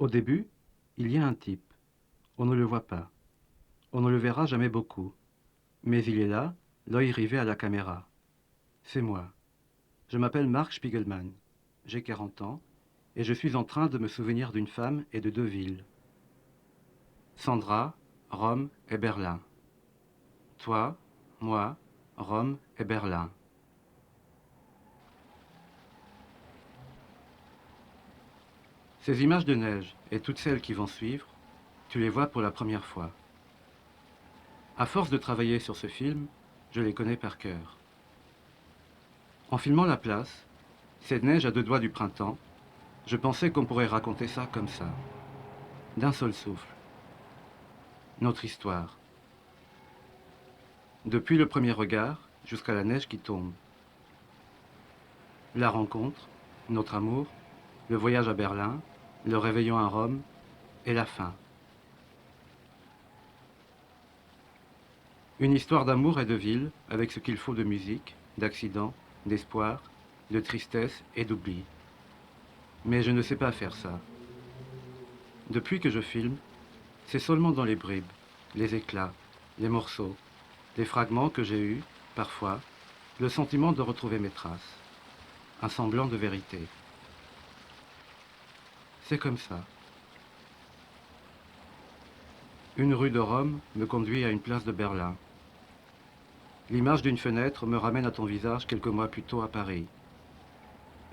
Au début, il y a un type. On ne le voit pas. On ne le verra jamais beaucoup. Mais il est là, l'œil rivé à la caméra. C'est moi. Je m'appelle Mark Spiegelman. J'ai 40 ans et je suis en train de me souvenir d'une femme et de deux villes. Sandra, Rome et Berlin. Toi, moi, Rome et Berlin. Ces images de neige et toutes celles qui vont suivre, tu les vois pour la première fois. À force de travailler sur ce film, je les connais par cœur. En filmant la place, cette neige à deux doigts du printemps, je pensais qu'on pourrait raconter ça comme ça, d'un seul souffle. Notre histoire. Depuis le premier regard jusqu'à la neige qui tombe. La rencontre, notre amour, le voyage à Berlin, le réveillon à Rome et la fin. Une histoire d'amour et de ville avec ce qu'il faut de musique, d'accident, d'espoir, de tristesse et d'oubli. Mais je ne sais pas faire ça. Depuis que je filme, c'est seulement dans les bribes, les éclats, les morceaux, les fragments que j'ai eu, parfois, le sentiment de retrouver mes traces, un semblant de vérité. C'est comme ça. Une rue de Rome me conduit à une place de Berlin. L'image d'une fenêtre me ramène à ton visage quelques mois plus tôt à Paris.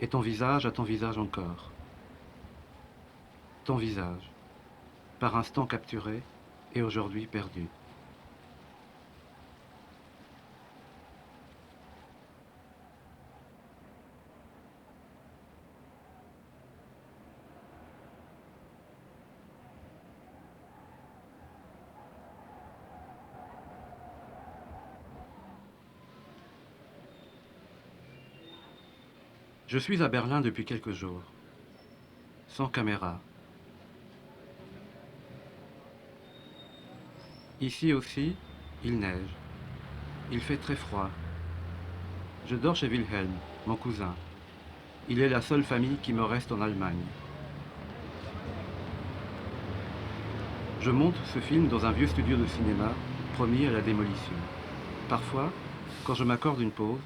Et ton visage à ton visage encore. Ton visage, par instant capturé et aujourd'hui perdu. Je suis à Berlin depuis quelques jours, sans caméra. Ici aussi, il neige. Il fait très froid. Je dors chez Wilhelm, mon cousin. Il est la seule famille qui me reste en Allemagne. Je monte ce film dans un vieux studio de cinéma, promis à la démolition. Parfois, quand je m'accorde une pause,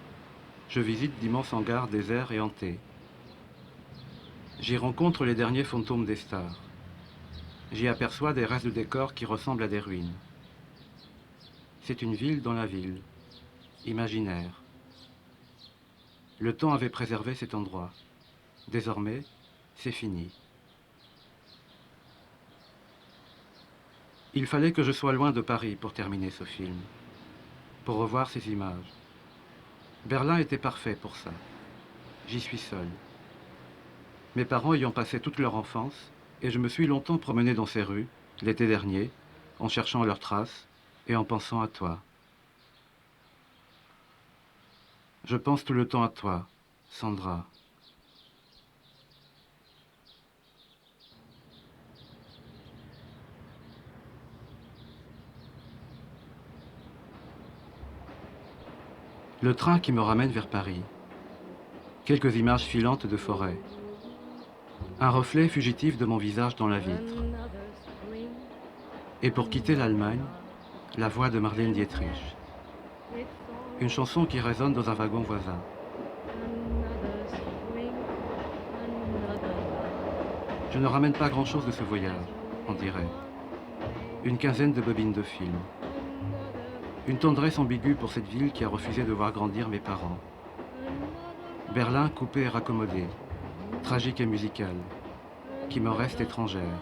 je visite d'immenses hangars déserts et hantés. J'y rencontre les derniers fantômes des stars. J'y aperçois des restes de décors qui ressemblent à des ruines. C'est une ville dans la ville, imaginaire. Le temps avait préservé cet endroit. Désormais, c'est fini. Il fallait que je sois loin de Paris pour terminer ce film, pour revoir ces images. Berlin était parfait pour ça. J'y suis seul. Mes parents ayant passé toute leur enfance, et je me suis longtemps promené dans ces rues, l'été dernier, en cherchant leurs traces et en pensant à toi. Je pense tout le temps à toi, Sandra. Le train qui me ramène vers Paris. Quelques images filantes de forêt. Un reflet fugitif de mon visage dans la vitre. Et pour quitter l'Allemagne, la voix de Marlène Dietrich. Une chanson qui résonne dans un wagon voisin. Je ne ramène pas grand-chose de ce voyage, on dirait. Une quinzaine de bobines de film. Une tendresse ambiguë pour cette ville qui a refusé de voir grandir mes parents. Berlin coupé et raccommodé, tragique et musical, qui me reste étrangère.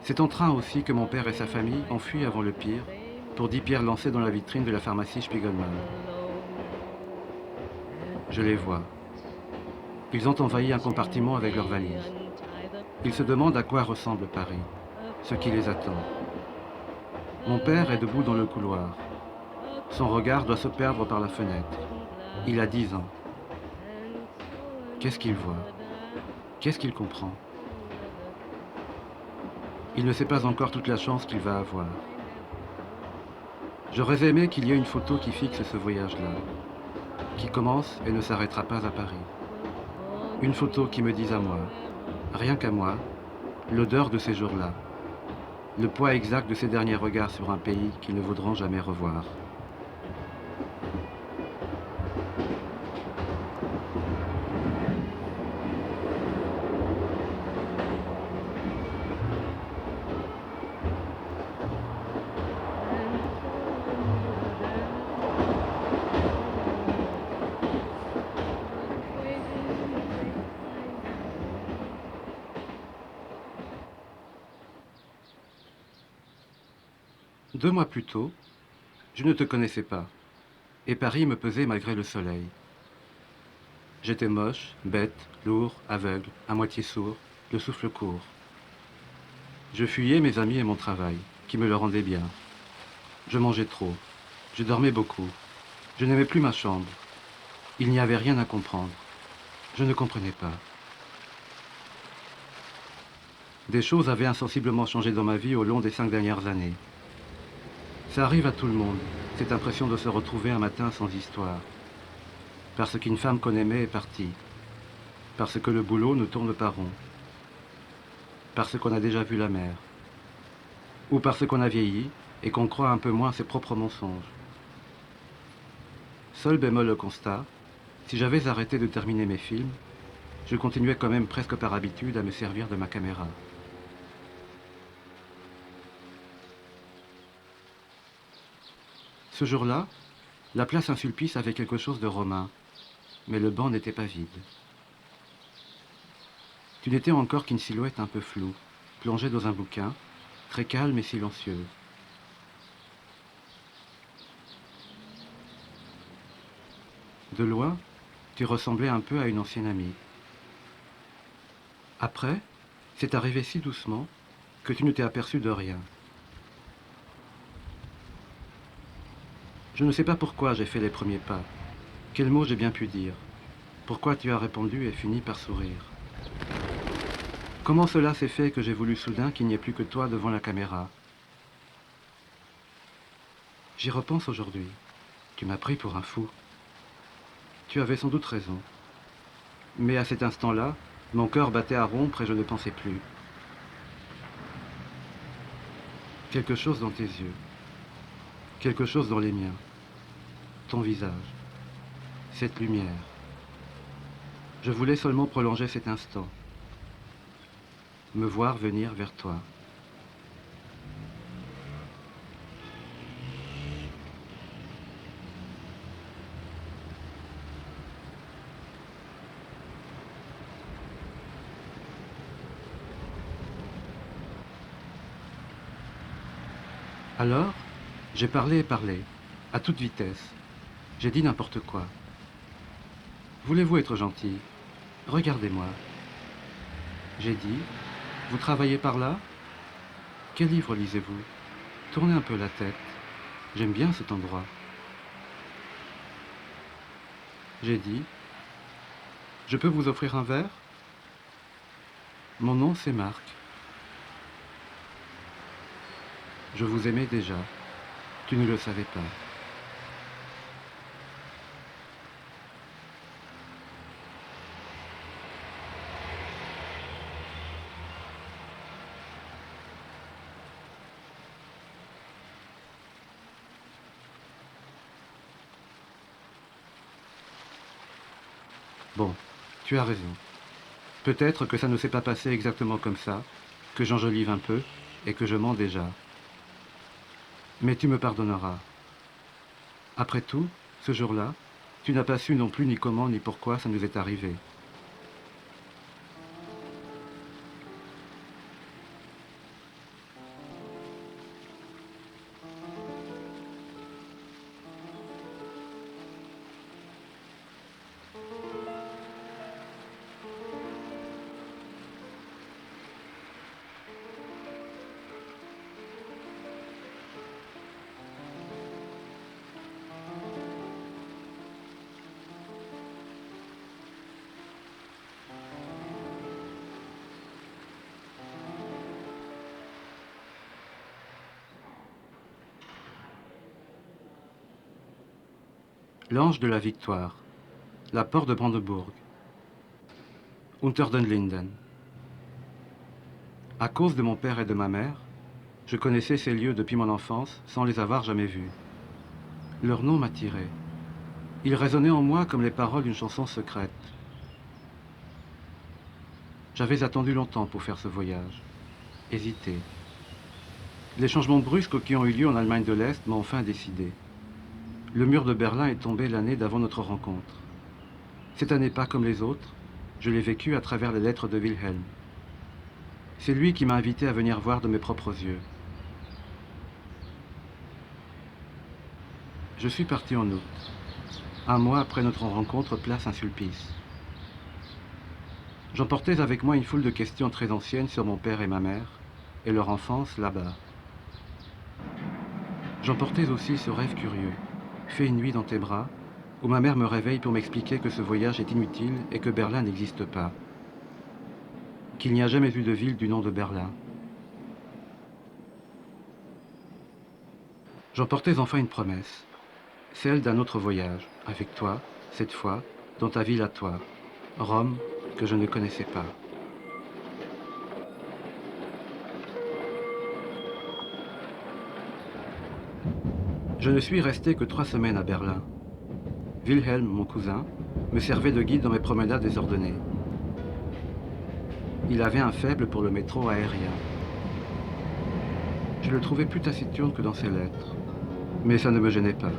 C'est en train aussi que mon père et sa famille ont fui avant le pire, pour 10 pierres lancées dans la vitrine de la pharmacie Spiegelman. Je les vois. Ils ont envahi un compartiment avec leurs valises. Ils se demandent à quoi ressemble Paris, ce qui les attend. Mon père est debout dans le couloir. Son regard doit se perdre par la fenêtre. Il a 10 ans. Qu'est-ce qu'il voit? Qu'est-ce qu'il comprend? Il ne sait pas encore toute la chance qu'il va avoir. J'aurais aimé qu'il y ait une photo qui fixe ce voyage-là, qui commence et ne s'arrêtera pas à Paris. Une photo qui me dise à moi, Rien qu'à moi, l'odeur de ces jours-là, le poids exact de ces derniers regards sur un pays qu'ils ne voudront jamais revoir. Deux mois plus tôt, je ne te connaissais pas, et Paris me pesait malgré le soleil. J'étais moche, bête, lourd, aveugle, à moitié sourd, le souffle court. Je fuyais mes amis et mon travail, qui me le rendaient bien. Je mangeais trop, je dormais beaucoup, je n'aimais plus ma chambre. Il n'y avait rien à comprendre. Je ne comprenais pas. Des choses avaient insensiblement changé dans ma vie au long des 5 dernières années. Ça arrive à tout le monde, cette impression de se retrouver un matin sans histoire. Parce qu'une femme qu'on aimait est partie. Parce que le boulot ne tourne pas rond. Parce qu'on a déjà vu la mer. Ou parce qu'on a vieilli et qu'on croit un peu moins à ses propres mensonges. Seul bémol le constat, si j'avais arrêté de terminer mes films, je continuais quand même presque par habitude à me servir de ma caméra. Ce jour-là, la place Saint-Sulpice avait quelque chose de romain, mais le banc n'était pas vide. Tu n'étais encore qu'une silhouette un peu floue, plongée dans un bouquin, très calme et silencieuse. De loin, tu ressemblais un peu à une ancienne amie. Après, c'est arrivé si doucement que tu ne t'es aperçu de rien. Je ne sais pas pourquoi j'ai fait les premiers pas. Quels mots j'ai bien pu dire. Pourquoi tu as répondu et fini par sourire. Comment cela s'est fait que j'ai voulu soudain qu'il n'y ait plus que toi devant la caméra. J'y repense aujourd'hui. Tu m'as pris pour un fou. Tu avais sans doute raison. Mais à cet instant-là, mon cœur battait à rompre et je ne pensais plus. Quelque chose dans tes yeux. Quelque chose dans les miens. Ton visage. Cette lumière. Je voulais seulement prolonger cet instant. Me voir venir vers toi. Alors, j'ai parlé et parlé, à toute vitesse. J'ai dit n'importe quoi. Voulez-vous être gentil? Regardez-moi. J'ai dit, vous travaillez par là? Quel livre lisez-vous? Tournez un peu la tête. J'aime bien cet endroit. J'ai dit, je peux vous offrir un verre? Mon nom, c'est Marc. Je vous aimais déjà. Tu ne le savais pas. Bon, tu as raison. Peut-être que ça ne s'est pas passé exactement comme ça, que j'enjolive un peu et que je mens déjà. Mais tu me pardonneras. Après tout, ce jour-là, tu n'as pas su non plus ni comment ni pourquoi ça nous est arrivé. L'ange de la victoire. La porte de Brandebourg. Unter den Linden. À cause de mon père et de ma mère, je connaissais ces lieux depuis mon enfance sans les avoir jamais vus. Leur nom m'attirait. Il résonnait en moi comme les paroles d'une chanson secrète. J'avais attendu longtemps pour faire ce voyage. Hésité. Les changements brusques qui ont eu lieu en Allemagne de l'Est m'ont enfin décidé. Le mur de Berlin est tombé l'année d'avant notre rencontre. Cette année pas comme les autres, je l'ai vécue à travers les lettres de Wilhelm. C'est lui qui m'a invité à venir voir de mes propres yeux. Je suis parti en août. Un mois après notre rencontre, place Saint-Sulpice. J'emportais avec moi une foule de questions très anciennes sur mon père et ma mère, et leur enfance là-bas. J'emportais aussi ce rêve curieux, fait une nuit dans tes bras, où ma mère me réveille pour m'expliquer que ce voyage est inutile et que Berlin n'existe pas. Qu'il n'y a jamais eu de ville du nom de Berlin. J'emportais enfin une promesse, celle d'un autre voyage, avec toi, cette fois, dans ta ville à toi, Rome, que je ne connaissais pas. Je ne suis resté que 3 semaines à Berlin. Wilhelm, mon cousin, me servait de guide dans mes promenades désordonnées. Il avait un faible pour le métro aérien. Je le trouvais plus taciturne que dans ses lettres, mais ça ne me gênait pas.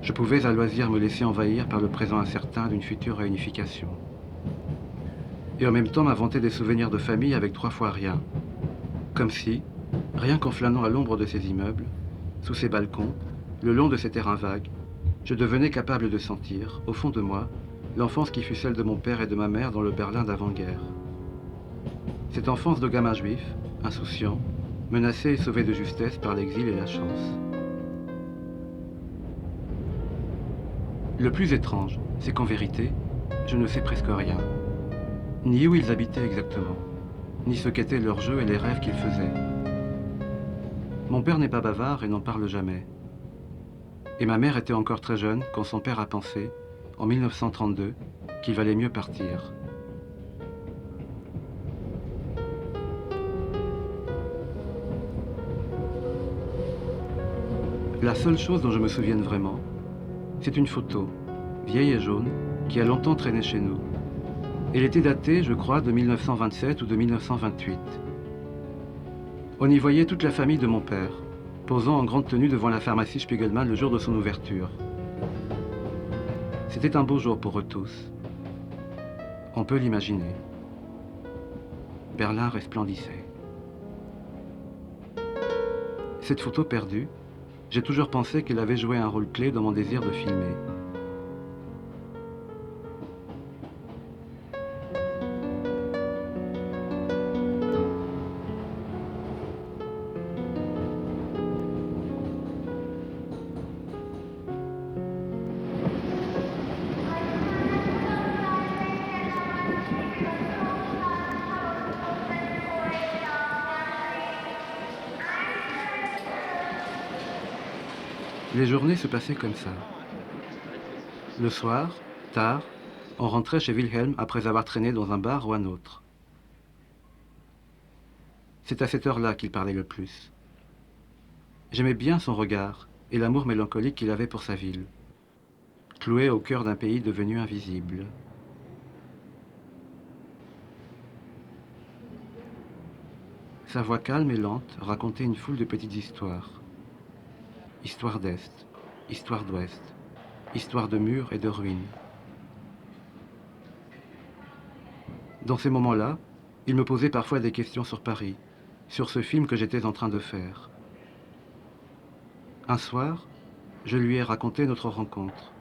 Je pouvais à loisir me laisser envahir par le présent incertain d'une future réunification. Et en même temps m'inventer des souvenirs de famille avec 3 fois rien. Comme si, rien qu'en flânant à l'ombre de ces immeubles, sous ces balcons, le long de ces terrains vagues, je devenais capable de sentir, au fond de moi, l'enfance qui fut celle de mon père et de ma mère dans le Berlin d'avant-guerre. Cette enfance de gamin juif, insouciant, menacé et sauvé de justesse par l'exil et la chance. Le plus étrange, c'est qu'en vérité, je ne sais presque rien. Ni où ils habitaient exactement, ni ce qu'étaient leurs jeux et les rêves qu'ils faisaient. Mon père n'est pas bavard et n'en parle jamais. Et ma mère était encore très jeune quand son père a pensé, en 1932, qu'il valait mieux partir. La seule chose dont je me souvienne vraiment, c'est une photo, vieille et jaune, qui a longtemps traîné chez nous. Elle était datée, je crois, de 1927 ou de 1928. On y voyait toute la famille de mon père, posant en grande tenue devant la pharmacie Spiegelman le jour de son ouverture. C'était un beau jour pour eux tous. On peut l'imaginer. Berlin resplendissait. Cette photo perdue, j'ai toujours pensé qu'elle avait joué un rôle clé dans mon désir de filmer. Les journées se passaient comme ça. Le soir, tard, on rentrait chez Wilhelm après avoir traîné dans un bar ou un autre. C'est à cette heure-là qu'il parlait le plus. J'aimais bien son regard et l'amour mélancolique qu'il avait pour sa ville, cloué au cœur d'un pays devenu invisible. Sa voix calme et lente racontait une foule de petites histoires. Histoire d'Est, histoire d'Ouest, histoire de murs et de ruines. Dans ces moments-là, il me posait parfois des questions sur Paris, sur ce film que j'étais en train de faire. Un soir, je lui ai raconté notre rencontre.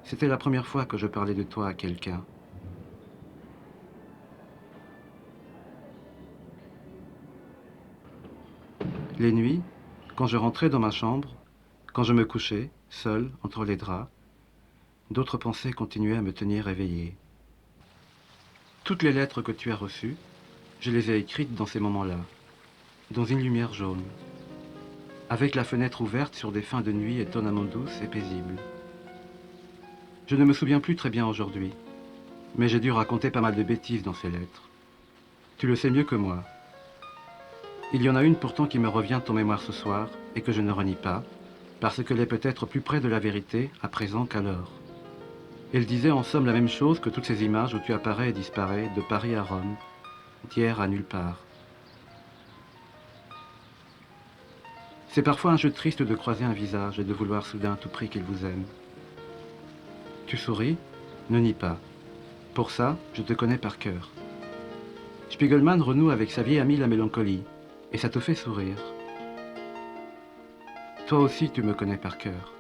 C'était la première fois que je parlais de toi à quelqu'un. Les nuits, quand je rentrais dans ma chambre, quand je me couchais, seul, entre les draps, d'autres pensées continuaient à me tenir éveillé. Toutes les lettres que tu as reçues, je les ai écrites dans ces moments-là, dans une lumière jaune, avec la fenêtre ouverte sur des fins de nuit étonnamment douces et paisibles. Je ne me souviens plus très bien aujourd'hui, Mais j'ai dû raconter pas mal de bêtises dans ces lettres. Tu le sais mieux que moi. Il y en a une pourtant qui me revient en mémoire ce soir et que je ne renie pas, parce qu'elle est peut-être plus près de la vérité à présent qu'alors. Elle disait en somme la même chose que toutes ces images où tu apparais et disparais de Paris à Rome, d'hier à nulle part. C'est parfois un jeu triste de croiser un visage et de vouloir soudain à tout prix qu'il vous aime. Tu souris? Ne nie pas. Pour ça, je te connais par cœur. Spiegelman renoue avec sa vieille amie la mélancolie, et ça te fait sourire. Toi aussi tu me connais par cœur.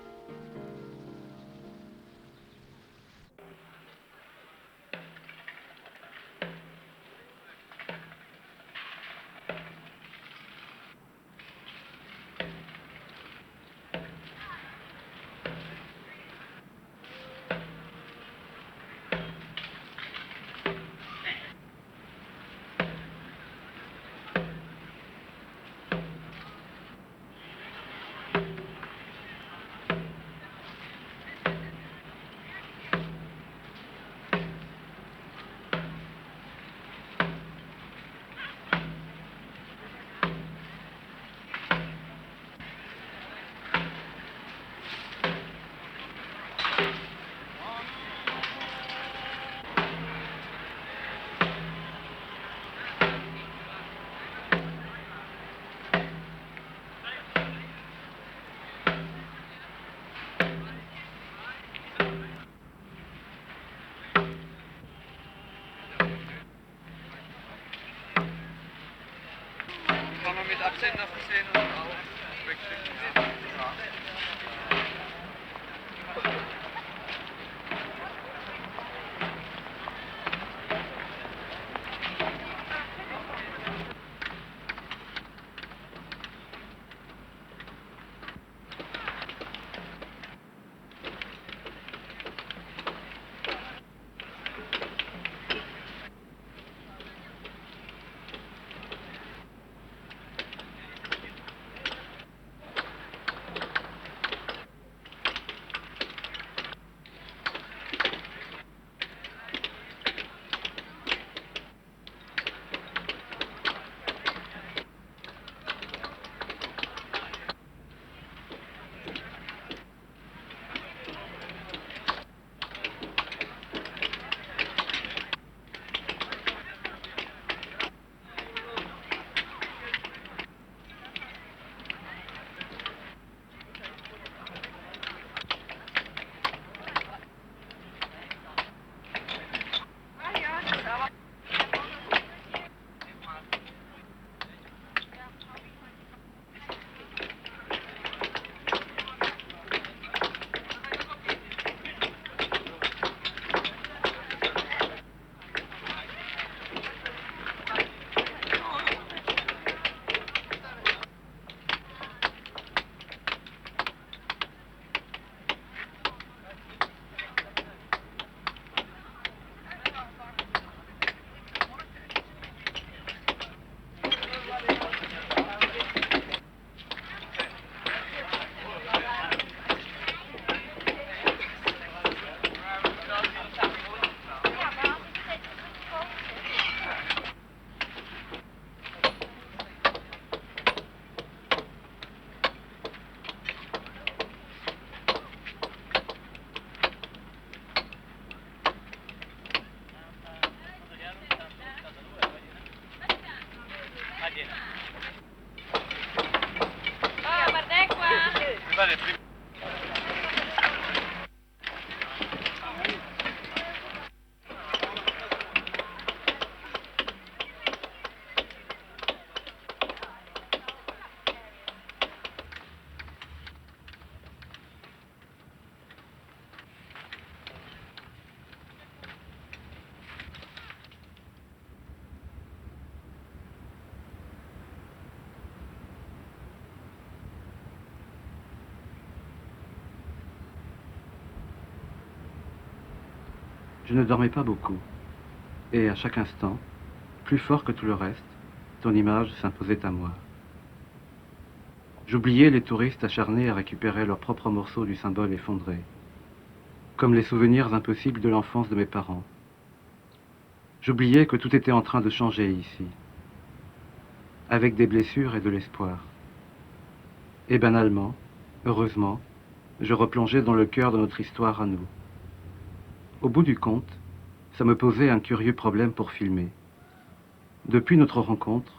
Kann man mit Absender versehen und auch wegklicken. Ja. Je ne dormais pas beaucoup, et à chaque instant, plus fort que tout le reste, ton image s'imposait à moi. J'oubliais les touristes acharnés à récupérer leurs propres morceaux du symbole effondré, comme les souvenirs impossibles de l'enfance de mes parents, J'oubliais que tout était en train de changer ici, avec des blessures et de l'espoir. Et banalement, heureusement, je replongeais dans le cœur de notre histoire à nous. Au bout du compte, ça me posait un curieux problème pour filmer. Depuis notre rencontre,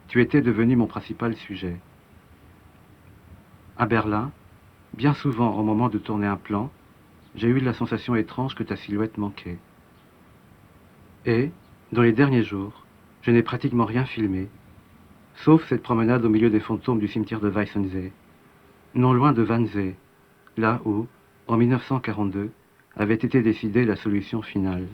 tu étais devenu mon principal sujet. À Berlin, bien souvent au moment de tourner un plan, j'ai eu la sensation étrange que ta silhouette manquait. Et, dans les derniers jours, je n'ai pratiquement rien filmé, sauf cette promenade au milieu des fantômes du cimetière de Weissensee, non loin de Wannsee, là où, en 1942, avait été décidée la solution finale.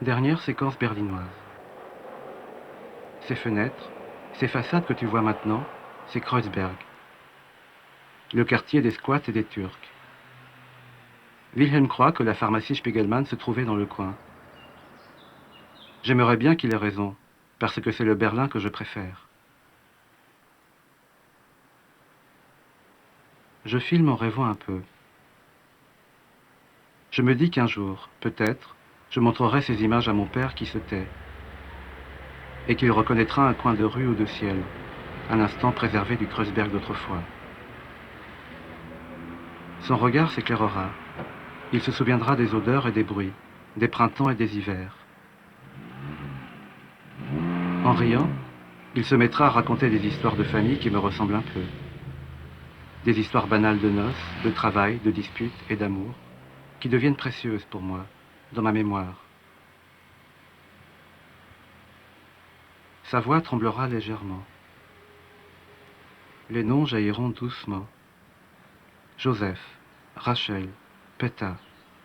Dernière séquence berlinoise. Ces fenêtres, ces façades que tu vois maintenant, c'est Kreuzberg, le quartier des squats et des Turcs. Wilhelm croit que la pharmacie Spiegelman se trouvait dans le coin. J'aimerais bien qu'il ait raison, parce que c'est le Berlin que je préfère. Je filme en rêvant un peu. Je me dis qu'un jour, peut-être, je montrerai ces images à mon père qui se tait, et qu'il reconnaîtra un coin de rue ou de ciel, un instant préservé du Kreuzberg d'autrefois. Son regard s'éclairera. Il se souviendra des odeurs et des bruits, des printemps et des hivers. En riant, il se mettra à raconter des histoires de famille qui me ressemblent un peu. Des histoires banales de noces, de travail, de disputes et d'amour, qui deviennent précieuses pour moi, dans ma mémoire. Sa voix tremblera légèrement. Les noms jailliront doucement. Joseph, Rachel, Peta,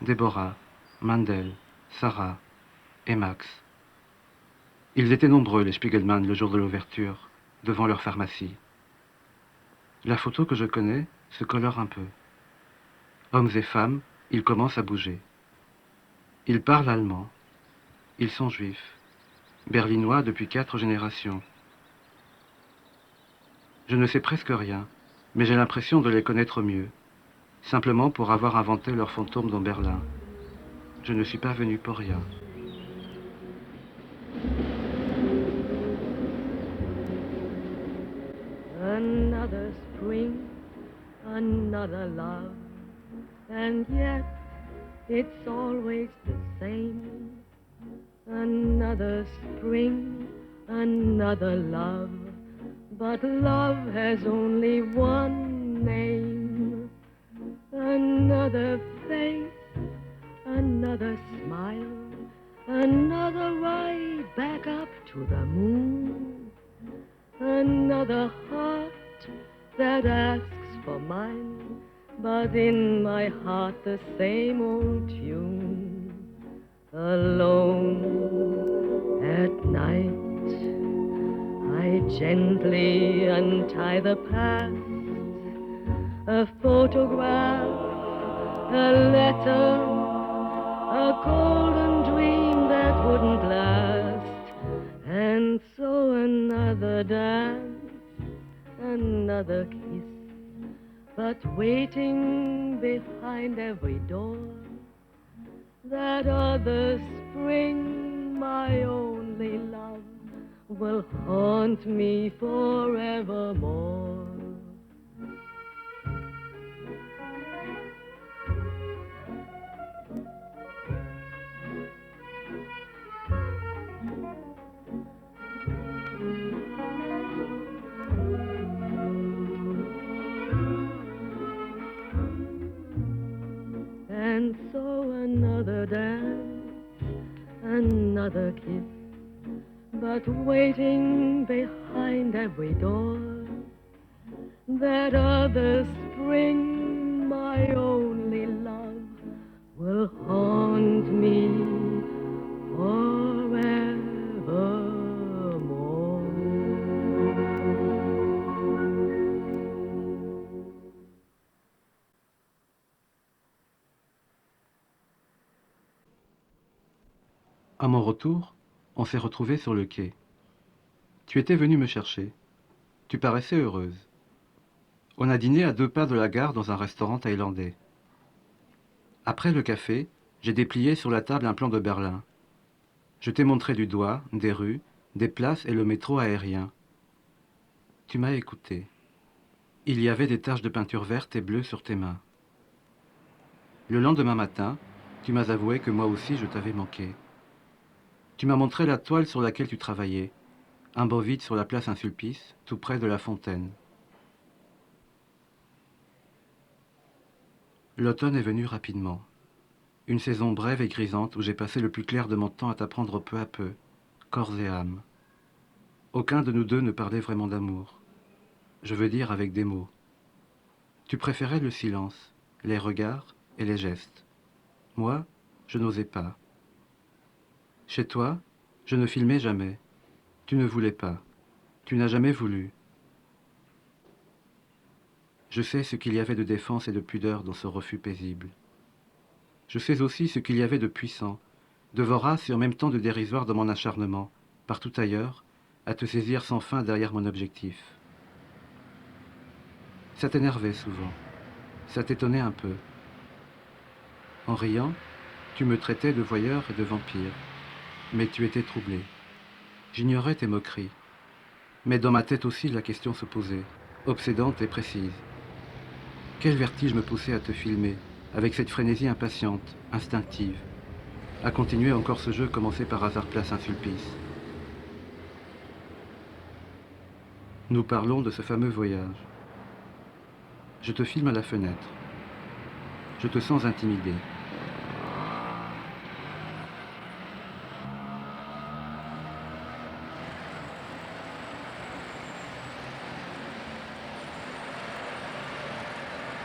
Déborah, Mandel, Sarah et Max. Ils étaient nombreux, les Spiegelman, le jour de l'ouverture, devant leur pharmacie. La photo que je connais se colore un peu. Hommes et femmes, ils commencent à bouger. Ils parlent allemand. Ils sont juifs. Berlinois depuis 4 générations. Je ne sais presque rien, mais j'ai l'impression de les connaître mieux, simplement pour avoir inventé leur fantôme dans Berlin. Je ne suis pas venu pour rien. Another spring, another love, and yet it's always the same. Another spring, another love, but love has only one name. Another face, another smile, another ride back up to the moon. Another heart that asks for mine, but in my heart the same old tune. Alone at night, I gently untie the past, a photograph, a letter, a golden dream that wouldn't last. And so another dance, another kiss, but waiting behind every door. That other spring, my only love, will haunt me forevermore. And so another dance, another kiss, but waiting behind every door. That other spring, my only love, will haunt me forevermore. À mon retour, on s'est retrouvés sur le quai. Tu étais venue me chercher. Tu paraissais heureuse. On a dîné à 2 pas de la gare dans un restaurant thaïlandais. Après le café, j'ai déplié sur la table un plan de Berlin. Je t'ai montré du doigt des rues, des places et le métro aérien. Tu m'as écouté. Il y avait des taches de peinture verte et bleue sur tes mains. Le lendemain matin, tu m'as avoué que moi aussi je t'avais manqué. Tu m'as montré la toile sur laquelle tu travaillais, un beau vide sur la place Saint-Sulpice, tout près de la fontaine. L'automne est venu rapidement. Une saison brève et grisante où j'ai passé le plus clair de mon temps à t'apprendre peu à peu, corps et âme. Aucun de nous deux ne parlait vraiment d'amour. Je veux dire avec des mots. Tu préférais le silence, les regards et les gestes. Moi, je n'osais pas. Chez toi, je ne filmais jamais. Tu ne voulais pas. Tu n'as jamais voulu. Je sais ce qu'il y avait de défense et de pudeur dans ce refus paisible. Je sais aussi ce qu'il y avait de puissant, de vorace et en même temps de dérisoire dans mon acharnement, partout ailleurs, à te saisir sans fin derrière mon objectif. Ça t'énervait souvent. Ça t'étonnait un peu. En riant, tu me traitais de voyeur et de vampire. Mais tu étais troublé. J'ignorais tes moqueries. Mais dans ma tête aussi la question se posait, obsédante et précise. Quel vertige me poussait à te filmer, avec cette frénésie impatiente, instinctive, à continuer encore ce jeu commencé par hasard place Saint-Sulpice. Nous parlons de ce fameux voyage. Je te filme à la fenêtre. Je te sens intimidé.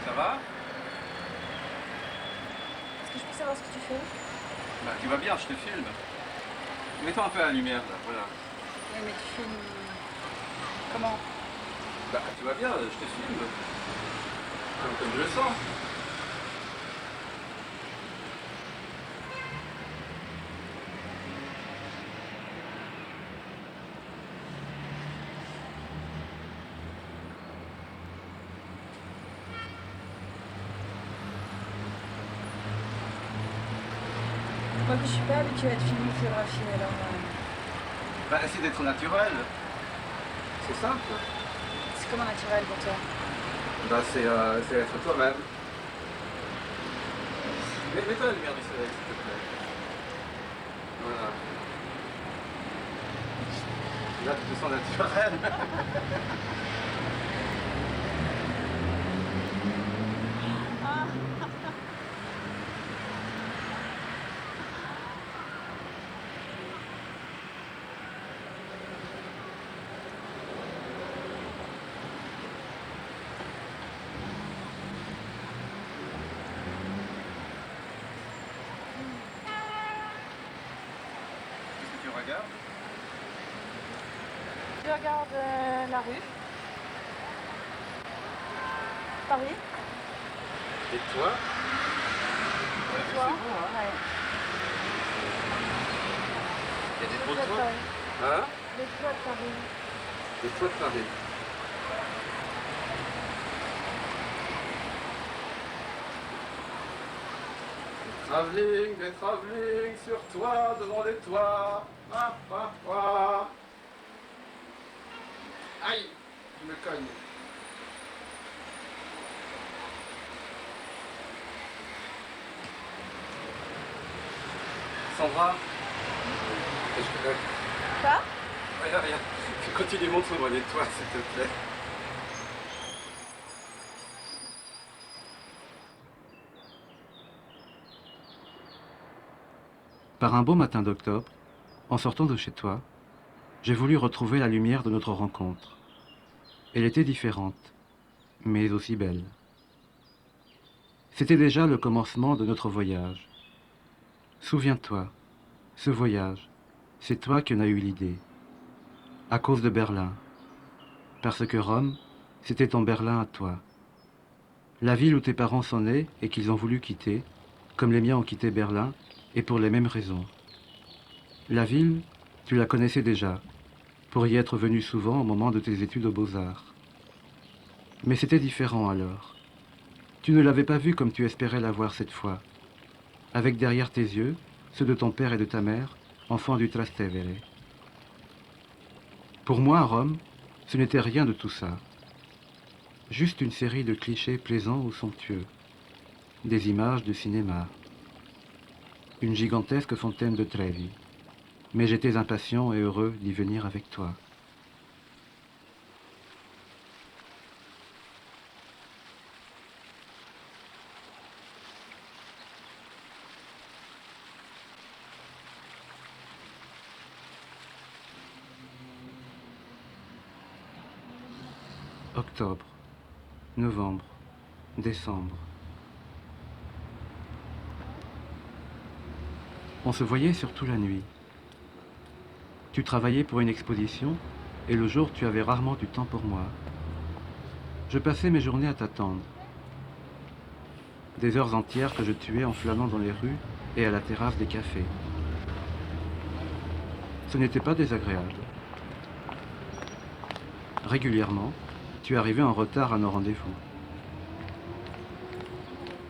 Ça va? Est-ce que je peux savoir ce que tu fais? Bah, tu vas bien, je te filme. Mets-toi un peu à la lumière, là, voilà. Oui, mais tu filmes... Comment? Bah, tu vas bien, je te filme. Comme je le sens. Moi, je suis pas habituée à être filmée, photographiée, alors... Bah, essaie d'être naturel. C'est simple. C'est comment naturel pour toi? Bah, c'est être toi-même. Mets-toi à la lumière du soleil, s'il te plaît. Voilà. Là, tu te sens naturel. Qu'est-ce que tu regardes? Je regarde la rue. Paris. Et toi? Et toi? Ouais. Il y a des Le beaux toit de toits. Paris. Hein? Le toit de Paris. Les toits de Paris. Des travelling sur toi, devant les toits. Ah, ah, ah. Aïe, je me cogne. Sandra, Quoi? rien, rien. Continue, montre-moi les toits, s'il te plaît. Par un beau matin d'octobre, en sortant de chez toi, j'ai voulu retrouver la lumière de notre rencontre. Elle était différente, mais aussi belle. C'était déjà le commencement de notre voyage. Souviens-toi, ce voyage, c'est toi qui en as eu l'idée. À cause de Berlin. Parce que Rome, c'était ton Berlin à toi. La ville où tes parents sont nés et qu'ils ont voulu quitter, comme les miens ont quitté Berlin, et pour les mêmes raisons. La ville, tu la connaissais déjà, pour y être venu souvent au moment de tes études aux Beaux-Arts. Mais c'était différent alors. Tu ne l'avais pas vue comme tu espérais la voir cette fois, avec derrière tes yeux ceux de ton père et de ta mère, enfants du Trastevere. Pour moi, Rome, ce n'était rien de tout ça. Juste une série de clichés plaisants ou somptueux. Des images de cinéma. Une gigantesque fontaine de Trevi. Mais j'étais impatient et heureux d'y venir avec toi. Octobre, novembre, décembre. On se voyait surtout la nuit, Tu travaillais pour une exposition et le jour tu avais rarement du temps pour moi. Je passais mes journées à t'attendre. Des heures entières que je tuais en flânant dans les rues et à la terrasse des cafés. Ce n'était pas désagréable. Régulièrement, tu arrivais en retard à nos rendez-vous.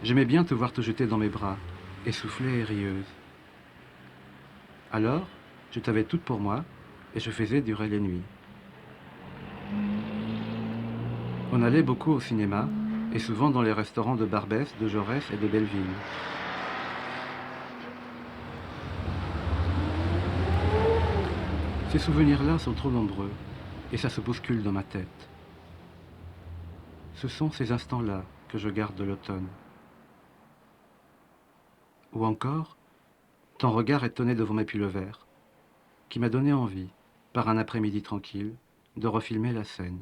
J'aimais bien te voir te jeter dans mes bras, essoufflée et rieuse. Alors, je t'avais toute pour moi et je faisais durer les nuits. On allait beaucoup au cinéma et souvent dans les restaurants de Barbès, de Jaurès et de Belleville. Ces souvenirs-là sont trop nombreux et ça se bouscule dans ma tête. Ce sont ces instants-là que je garde de l'automne. Ou encore, ton regard étonné devant mes pulls verts, qui m'a donné envie, par un après-midi tranquille, de refilmer la scène.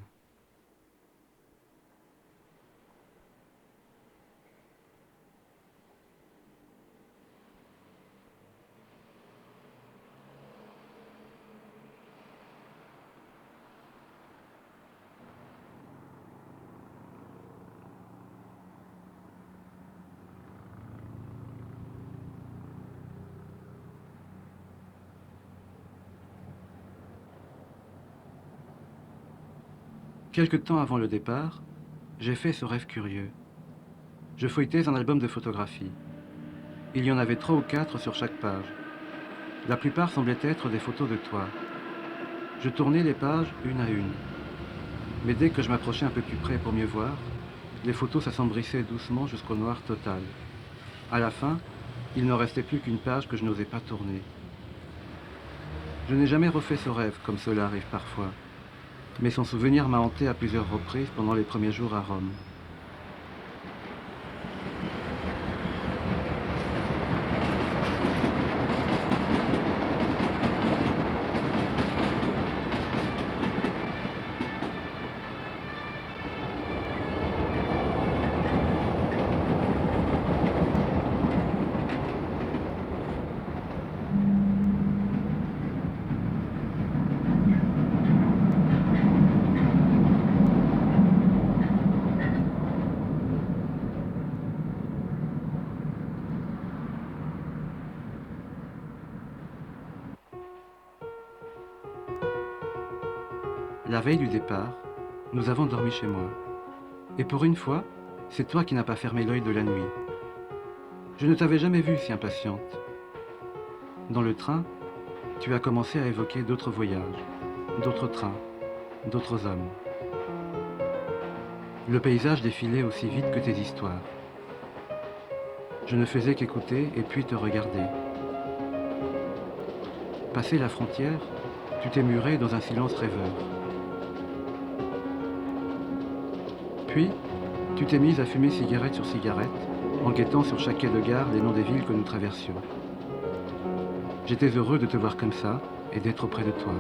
Quelque temps avant le départ, j'ai fait ce rêve curieux. Je feuilletais un album de photographies. Il y en avait 3 ou 4 sur chaque page. La plupart semblaient être des photos de toi. Je tournais les pages une à une. Mais dès que je m'approchais un peu plus près pour mieux voir, les photos s'assombrissaient doucement jusqu'au noir total. À la fin, il ne restait plus qu'une page que je n'osais pas tourner. Je n'ai jamais refait ce rêve comme cela arrive parfois. Mais son souvenir m'a hanté à plusieurs reprises pendant les premiers jours à Rome. La veille du départ, nous avons dormi chez moi. Et pour une fois, c'est toi qui n'as pas fermé l'œil de la nuit. Je ne t'avais jamais vue si impatiente. Dans le train, tu as commencé à évoquer d'autres voyages, d'autres trains, d'autres hommes. Le paysage défilait aussi vite que tes histoires. Je ne faisais qu'écouter et puis te regarder. Passé la frontière, tu t'es muré dans un silence rêveur. Puis, tu t'es mise à fumer cigarette sur cigarette, en guettant sur chaque quai de gare les noms des villes que nous traversions. J'étais heureux de te voir comme ça et d'être auprès de toi.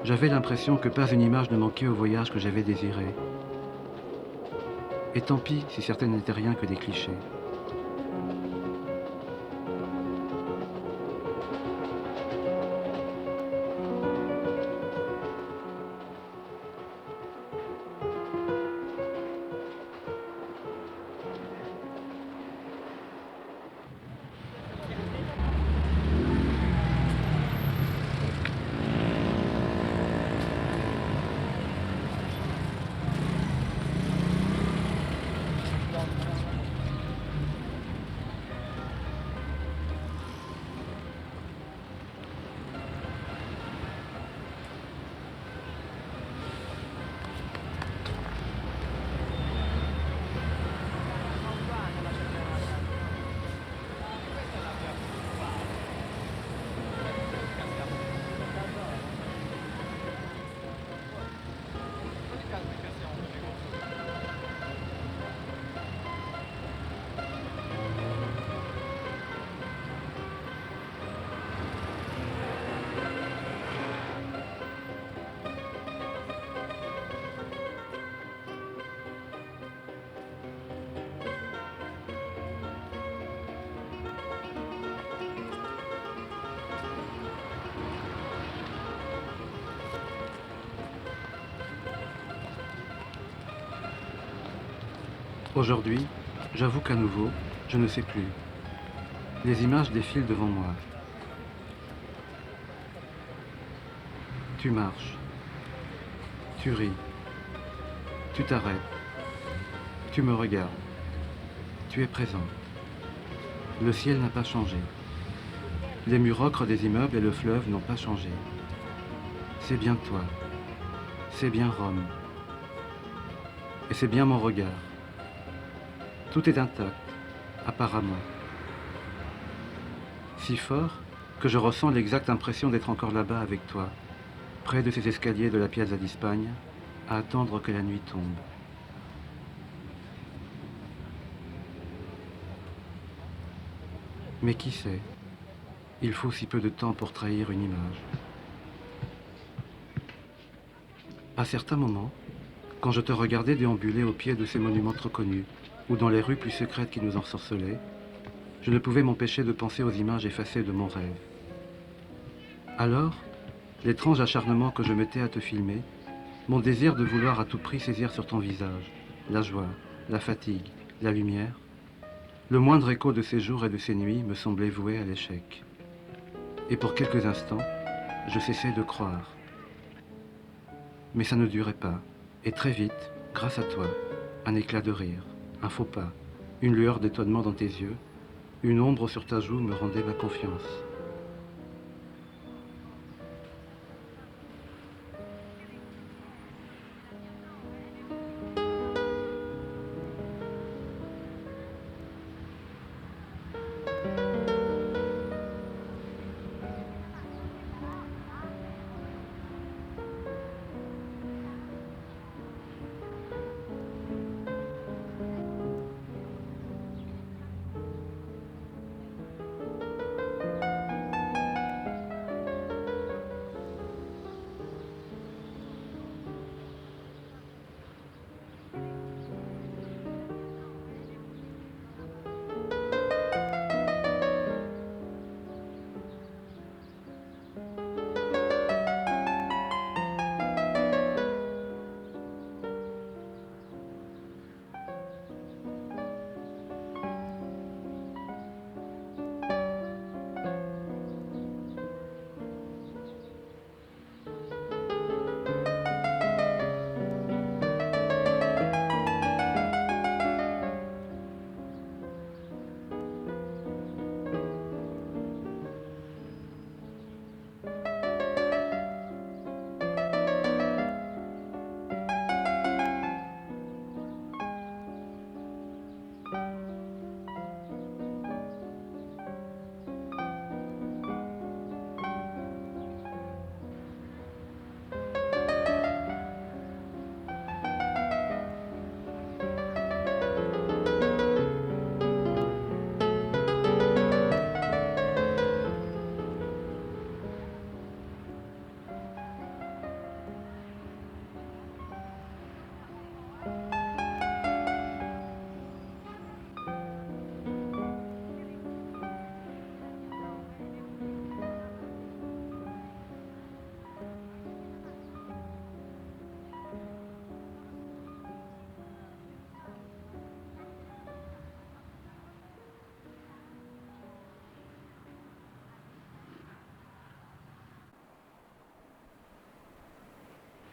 J'avais l'impression que pas une image ne manquait au voyage que j'avais désiré. Et tant pis si certaines n'étaient rien que des clichés. Aujourd'hui, j'avoue qu'à nouveau, je ne sais plus. Les images défilent devant moi. Tu marches, tu ris, tu t'arrêtes, tu me regardes, tu es présent. Le ciel n'a pas changé. Les murs ocres des immeubles et le fleuve n'ont pas changé. C'est bien toi, c'est bien Rome, et c'est bien mon regard. Tout est intact, apparemment. Si fort que je ressens l'exacte impression d'être encore là-bas avec toi, près de ces escaliers de la Piazza di Spagna, à attendre que la nuit tombe. Mais qui sait, il faut si peu de temps pour trahir une image. À certains moments, quand je te regardais déambuler au pied de ces monuments trop connus, ou dans les rues plus secrètes qui nous ensorcelaient, je ne pouvais m'empêcher de penser aux images effacées de mon rêve. Alors, l'étrange acharnement que je mettais à te filmer, mon désir de vouloir à tout prix saisir sur ton visage, la joie, la fatigue, la lumière, le moindre écho de ces jours et de ces nuits me semblait voué à l'échec. Et pour quelques instants, je cessais de croire. Mais ça ne durait pas, et très vite, grâce à toi, un éclat de rire, un faux pas, une lueur d'étonnement dans tes yeux, une ombre sur ta joue me rendait ma confiance.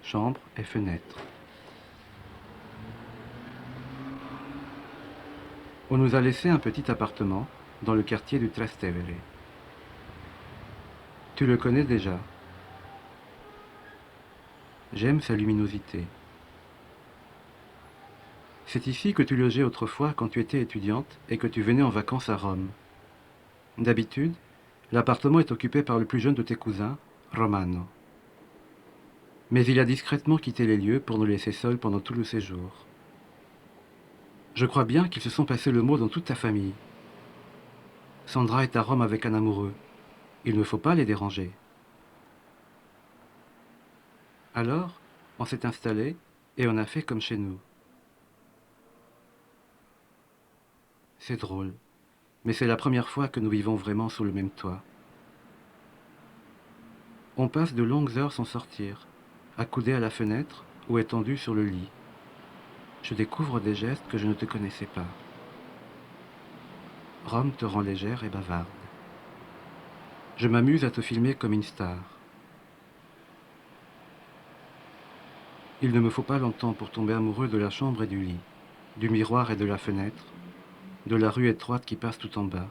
Chambre et fenêtre. On nous a laissé un petit appartement dans le quartier du Trastevere. Tu le connais déjà. J'aime sa luminosité. C'est ici que tu logeais autrefois quand tu étais étudiante et que tu venais en vacances à Rome. D'habitude, l'appartement est occupé par le plus jeune de tes cousins, Romano. Mais il a discrètement quitté les lieux pour nous laisser seuls pendant tout le séjour. Je crois bien qu'ils se sont passés le mot dans toute ta famille. Sandra est à Rome avec un amoureux. Il ne faut pas les déranger. Alors, on s'est installé et on a fait comme chez nous. C'est drôle, mais c'est la première fois que nous vivons vraiment sous le même toit. On passe de longues heures sans sortir, accoudés à la fenêtre ou étendus sur le lit. je découvre des gestes que je ne te connaissais pas. Rome te rend légère et bavarde. Je m'amuse à te filmer comme une star. Il ne me faut pas longtemps pour tomber amoureux de la chambre et du lit, du miroir et de la fenêtre, de la rue étroite qui passe tout en bas.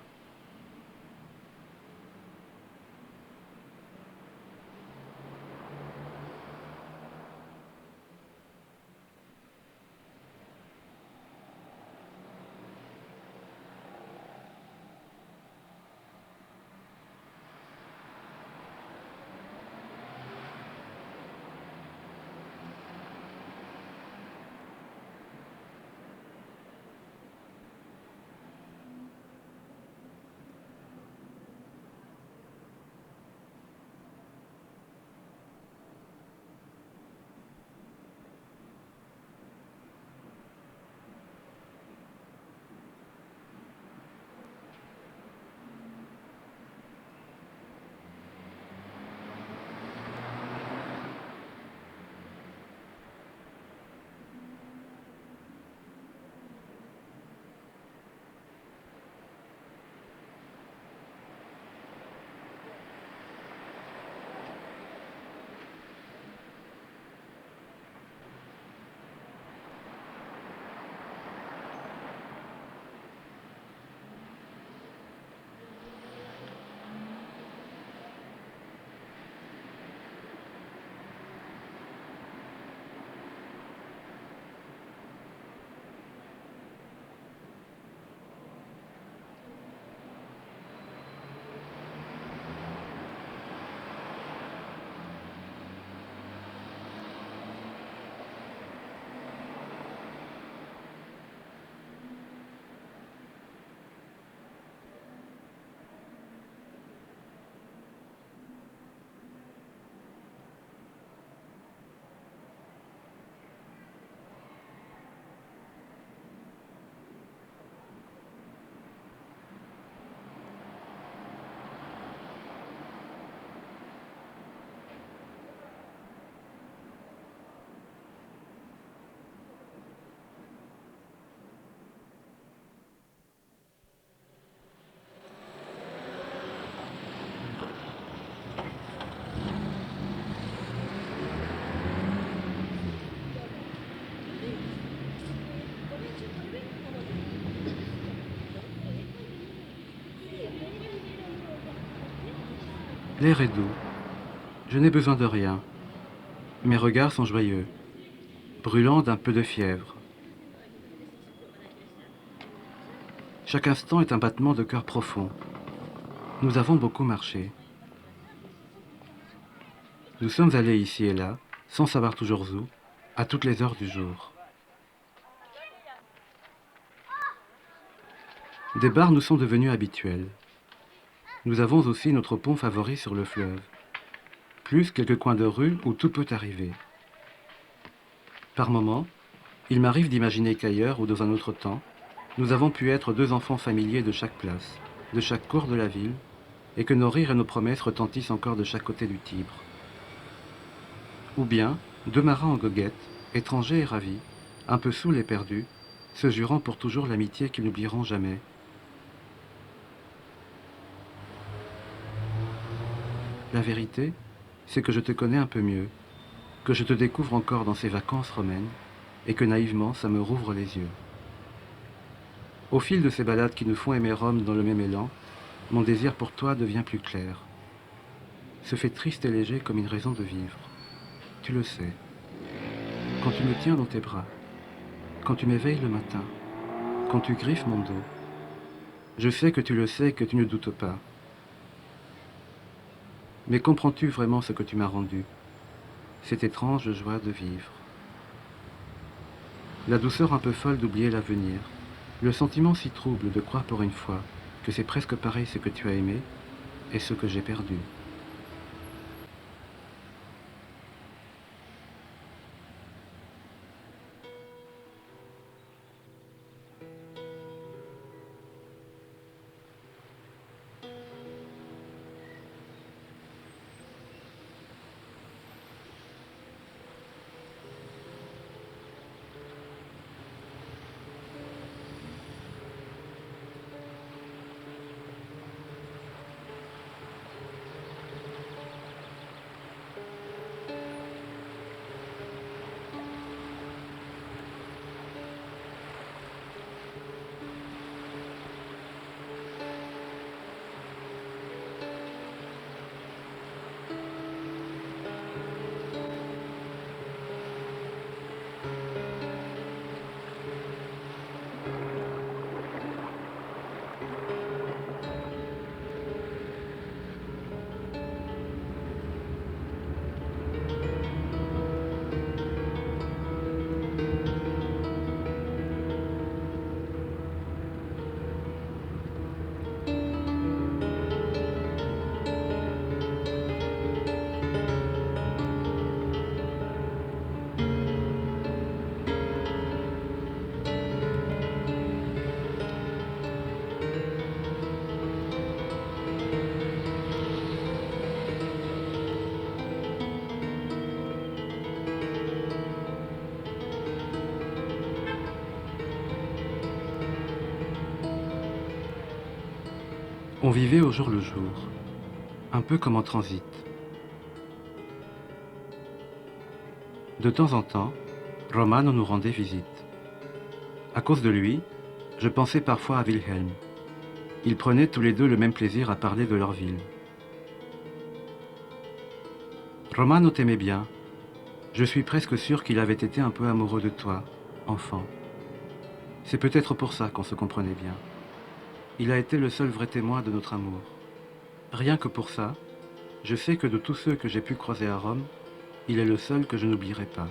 L'air est doux. Je n'ai besoin de rien. Mes regards sont joyeux, brûlants d'un peu de fièvre. Chaque instant est un battement de cœur profond. Nous avons beaucoup marché. Nous sommes allés ici et là, sans savoir toujours où, à toutes les heures du jour. Des bars nous sont devenus habituels. Nous avons aussi notre pont favori sur le fleuve, plus quelques coins de rue où tout peut arriver. Par moments, il m'arrive d'imaginer qu'ailleurs ou dans un autre temps, nous avons pu être deux enfants familiers de chaque place, de chaque cour de la ville, et que nos rires et nos promesses retentissent encore de chaque côté du Tibre. Ou bien, deux marins en goguette, étrangers et ravis, un peu saouls et perdus, se jurant pour toujours l'amitié qu'ils n'oublieront jamais. La vérité, c'est que je te connais un peu mieux, que je te découvre encore dans ces vacances romaines, et que naïvement ça me rouvre les yeux. Au fil de ces balades qui nous font aimer Rome dans le même élan, mon désir pour toi devient plus clair, se fait triste et léger comme une raison de vivre. Tu le sais. Quand tu me tiens dans tes bras, quand tu m'éveilles le matin, quand tu griffes mon dos, je sais que tu le sais et que tu ne doutes pas. Mais comprends-tu vraiment ce que tu m'as rendu, cette étrange joie de vivre? La douceur un peu folle d'oublier l'avenir, le sentiment si trouble de croire pour une fois que c'est presque pareil ce que tu as aimé et ce que j'ai perdu. On vivait au jour le jour, un peu comme en transit. De temps en temps, Romano nous rendait visite. À cause de lui, je pensais parfois à Wilhelm. Ils prenaient tous les deux le même plaisir à parler de leur ville. Romano t'aimait bien. Je suis presque sûr qu'il avait été un peu amoureux de toi, enfant. C'est peut-être pour ça qu'on se comprenait bien. Il a été le seul vrai témoin de notre amour. Rien que pour ça, je sais que de tous ceux que j'ai pu croiser à Rome, il est le seul que je n'oublierai pas.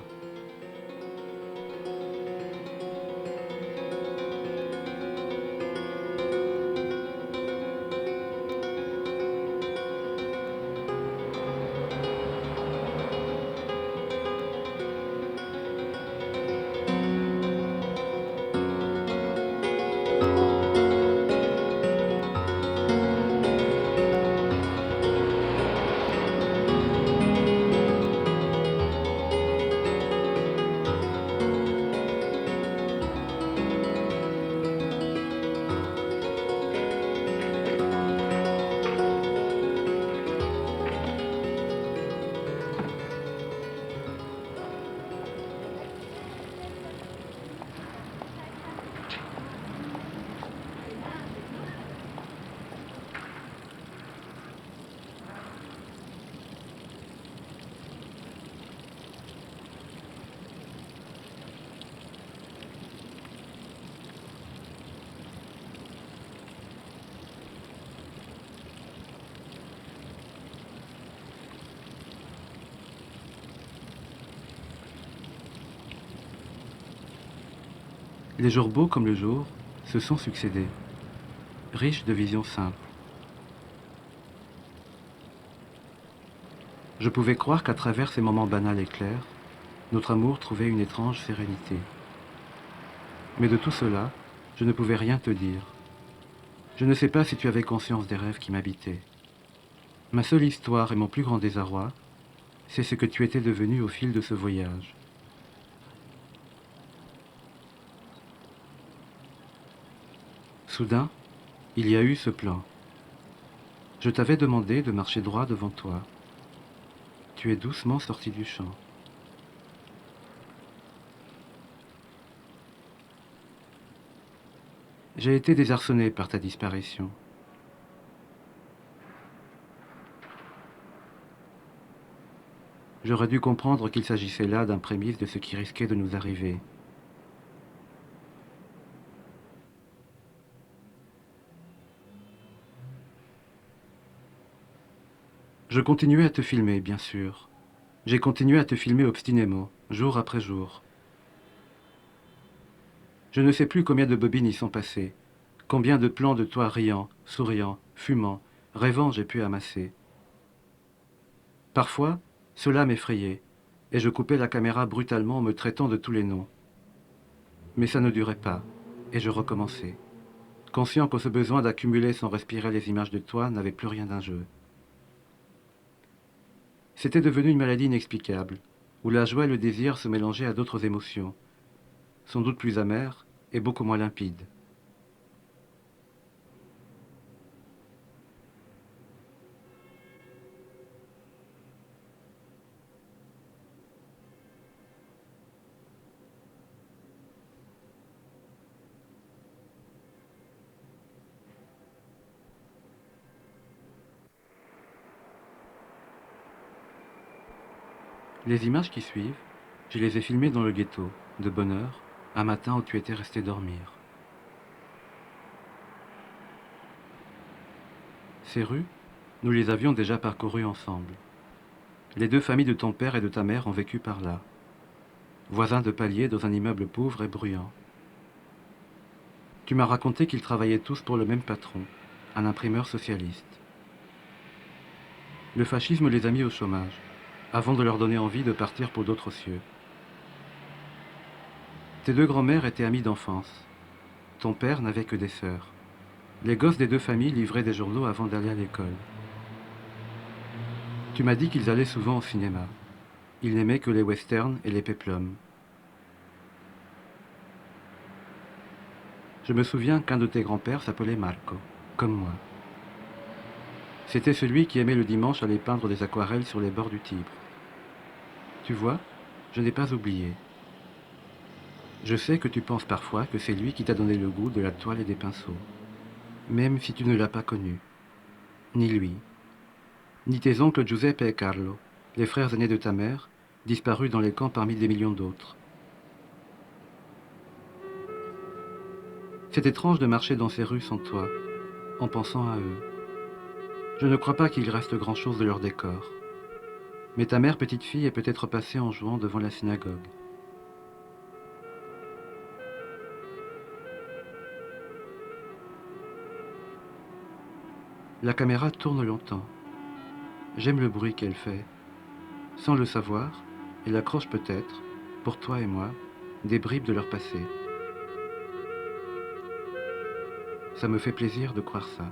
Les jours beaux comme le jour se sont succédés, riches de visions simples. Je pouvais croire qu'à travers ces moments banals et clairs, notre amour trouvait une étrange sérénité. Mais de tout cela, je ne pouvais rien te dire. Je ne sais pas si tu avais conscience des rêves qui m'habitaient. Ma seule histoire et mon plus grand désarroi, c'est ce que tu étais devenu au fil de ce voyage. Soudain, il y a eu ce plan. Je t'avais demandé de marcher droit devant toi. Tu es doucement sorti du champ. J'ai été désarçonné par ta disparition. J'aurais dû comprendre qu'il s'agissait là d'un prémisse de ce qui risquait de nous arriver. Je continuais à te filmer, bien sûr. J'ai continué à te filmer obstinément, jour après jour. Je ne sais plus combien de bobines y sont passées, combien de plans de toi riant, souriant, fumant, rêvant j'ai pu amasser. Parfois, cela m'effrayait, et je coupais la caméra brutalement en me traitant de tous les noms. Mais ça ne durait pas, et je recommençais, conscient que ce besoin d'accumuler sans respirer les images de toi n'avait plus rien d'un jeu. C'était devenu une maladie inexplicable, où la joie et le désir se mélangeaient à d'autres émotions, sans doute plus amères et beaucoup moins limpides. Les images qui suivent, je les ai filmées dans le ghetto, de bonne heure, un matin où tu étais resté dormir. Ces rues, nous les avions déjà parcourues ensemble. Les deux familles de ton père et de ta mère ont vécu par là, voisins de palier dans un immeuble pauvre et bruyant. Tu m'as raconté qu'ils travaillaient tous pour le même patron, un imprimeur socialiste. Le fascisme les a mis au chômage, avant de leur donner envie de partir pour d'autres cieux. Tes deux grands-mères étaient amies d'enfance. Ton père n'avait que des sœurs. Les gosses des deux familles livraient des journaux avant d'aller à l'école. Tu m'as dit qu'ils allaient souvent au cinéma. Ils n'aimaient que les westerns et les péplums. Je me souviens qu'un de tes grands-pères s'appelait Marco, comme moi. C'était celui qui aimait le dimanche aller peindre des aquarelles sur les bords du Tibre. Tu vois, je n'ai pas oublié. Je sais que tu penses parfois que c'est lui qui t'a donné le goût de la toile et des pinceaux, même si tu ne l'as pas connu. Ni lui, ni tes oncles Giuseppe et Carlo, les frères aînés de ta mère, disparus dans les camps parmi des millions d'autres. C'est étrange de marcher dans ces rues sans toi, en pensant à eux. Je ne crois pas qu'il reste grand-chose de leur décor. Mais ta mère petite fille est peut-être passée en jouant devant la synagogue. La caméra tourne longtemps. J'aime le bruit qu'elle fait. Sans le savoir, elle accroche peut-être, pour toi et moi, des bribes de leur passé. Ça me fait plaisir de croire ça.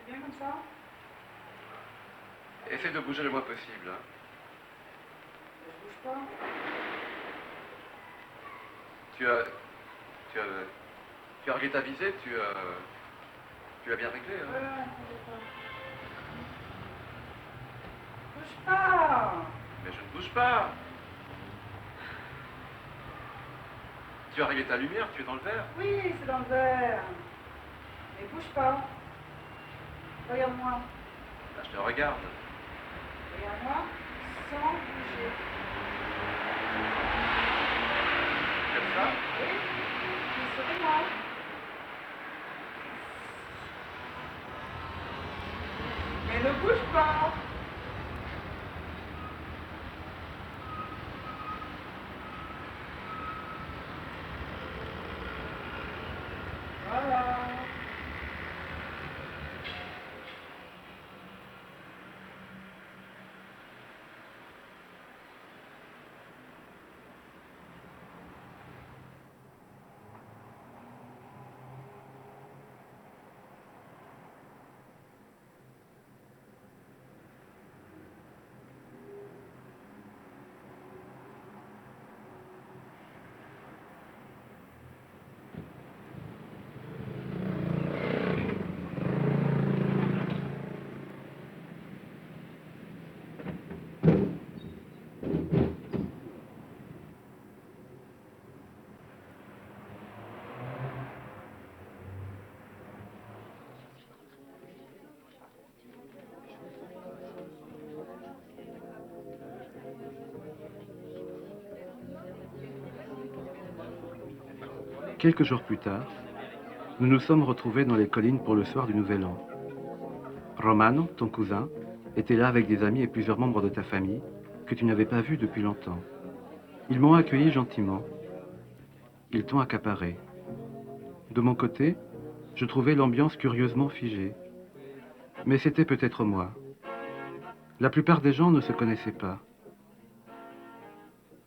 C'est bien comme ça? Essaie de bouger le moins possible. Hein. Je bouge pas. Tu as réglé ta visée, tu l'as bien réglé. Hein. Ouais, bouge pas. Mais je ne bouge pas. Tu as réglé ta lumière, tu es dans le verre. Oui, c'est dans le verre. Mais bouge pas. Regarde-moi. Là, je te regarde. Regarde-moi sans bouger. Comme ça? Oui. Souris-moi. Mais ne bouge pas. Quelques jours plus tard, nous nous sommes retrouvés dans les collines pour le soir du Nouvel An. Romano, ton cousin, était là avec des amis et plusieurs membres de ta famille que tu n'avais pas vus depuis longtemps. Ils m'ont accueilli gentiment. Ils t'ont accaparé. De mon côté, je trouvais l'ambiance curieusement figée. Mais c'était peut-être moi. La plupart des gens ne se connaissaient pas.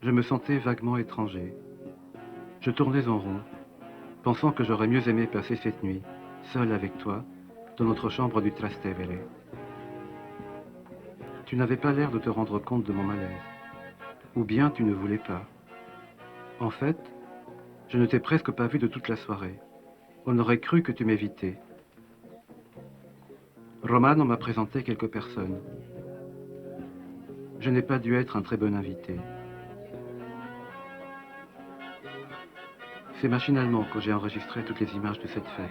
Je me sentais vaguement étranger. Je tournais en rond, pensant que j'aurais mieux aimé passer cette nuit, seul avec toi, dans notre chambre du Trastevere. Tu n'avais pas l'air de te rendre compte de mon malaise. Ou bien tu ne voulais pas. En fait, je ne t'ai presque pas vu de toute la soirée. On aurait cru que tu m'évitais. Romano m'a présenté quelques personnes. Je n'ai pas dû être un très bon invité. C'est machinalement que j'ai enregistré toutes les images de cette fête.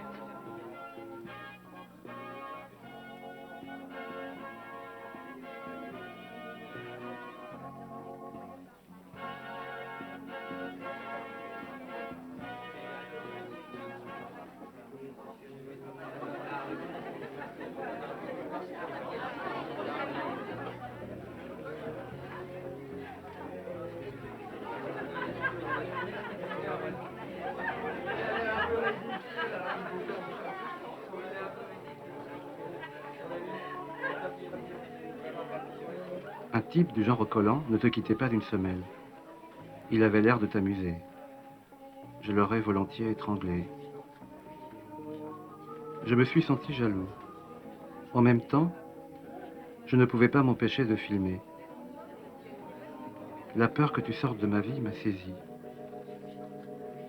Un type du genre collant ne te quittait pas d'une semelle. Il avait l'air de t'amuser. Je l'aurais volontiers étranglé. Je me suis senti jaloux. En même temps, je ne pouvais pas m'empêcher de filmer. La peur que tu sortes de ma vie m'a saisi.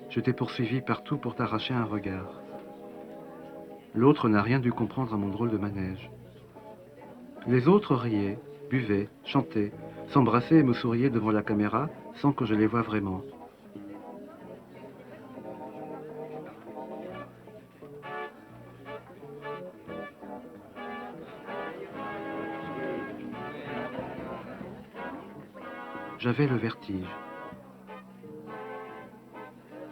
Je t'ai poursuivi partout pour t'arracher un regard. L'autre n'a rien dû comprendre à mon drôle de manège. Les autres riaient, buvaient, chantaient, s'embrassaient et me souriaient devant la caméra sans que je les voie vraiment. J'avais le vertige.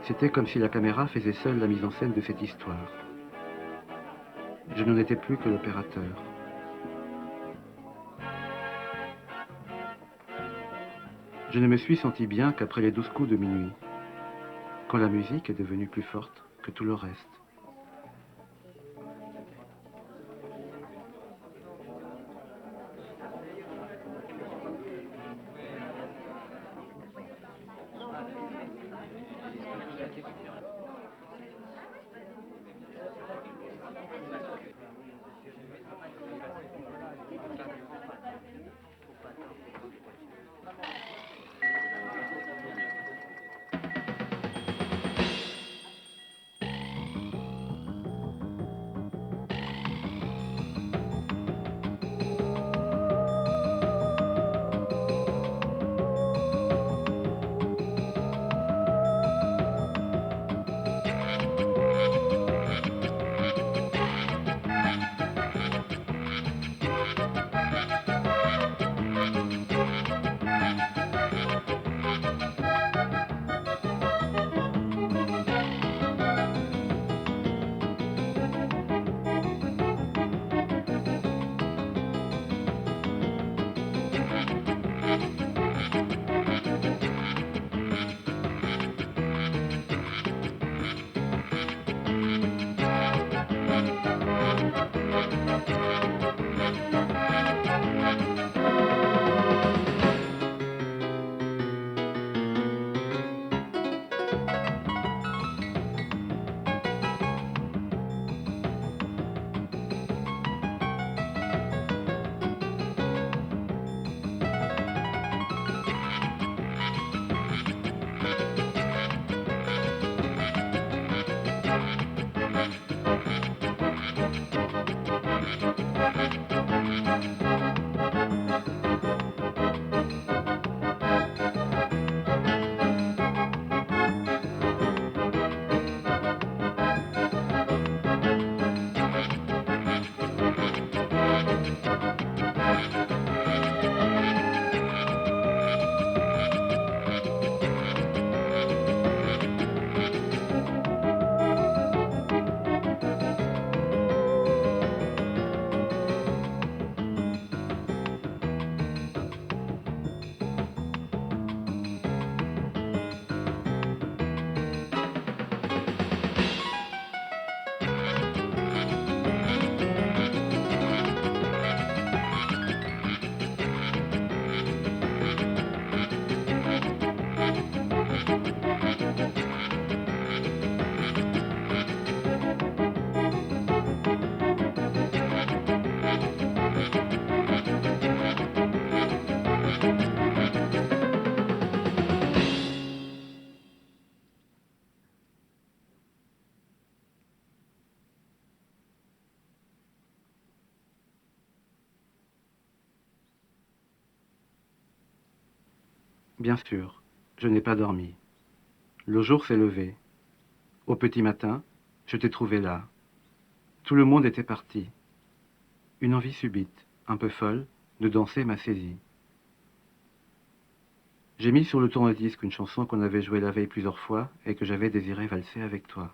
C'était comme si la caméra faisait seule la mise en scène de cette histoire. Je n'en étais plus que l'opérateur. Je ne me suis senti bien qu'après les 12 coups de minuit, quand la musique est devenue plus forte que tout le reste. Bien sûr, je n'ai pas dormi. Le jour s'est levé. Au petit matin, je t'ai trouvé là. Tout le monde était parti. Une envie subite, un peu folle, de danser m'a saisi. J'ai mis sur le tourne-disque une chanson qu'on avait jouée la veille plusieurs fois et que j'avais désiré valser avec toi.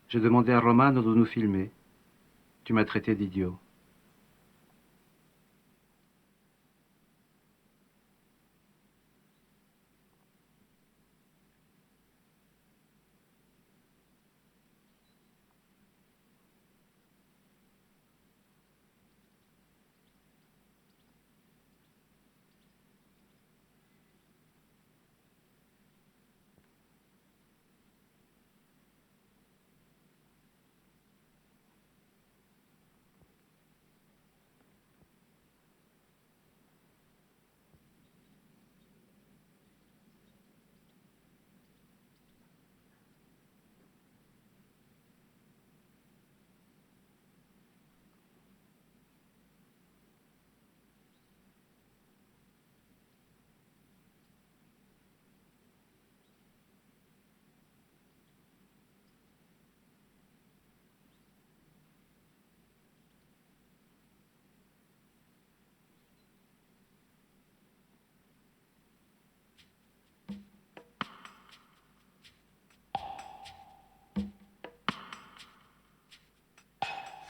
J'ai demandé à Romano de nous filmer. Tu m'as traité d'idiot.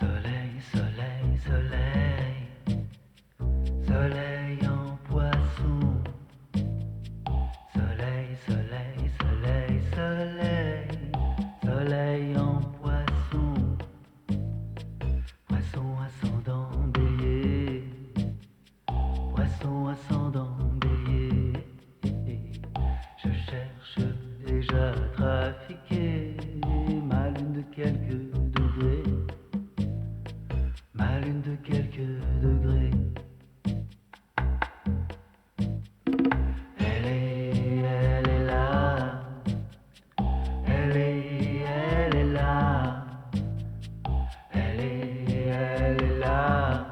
Soleil, soleil, soleil, soleil en poisson. Soleil, soleil, soleil, soleil, soleil en poisson. Poisson ascendant bélier, poisson ascendant bélier. Je cherche déjà à trafiquer ma lune de quelques degrés. Ma lune de quelques degrés. Elle est là. Elle est là. Elle est là.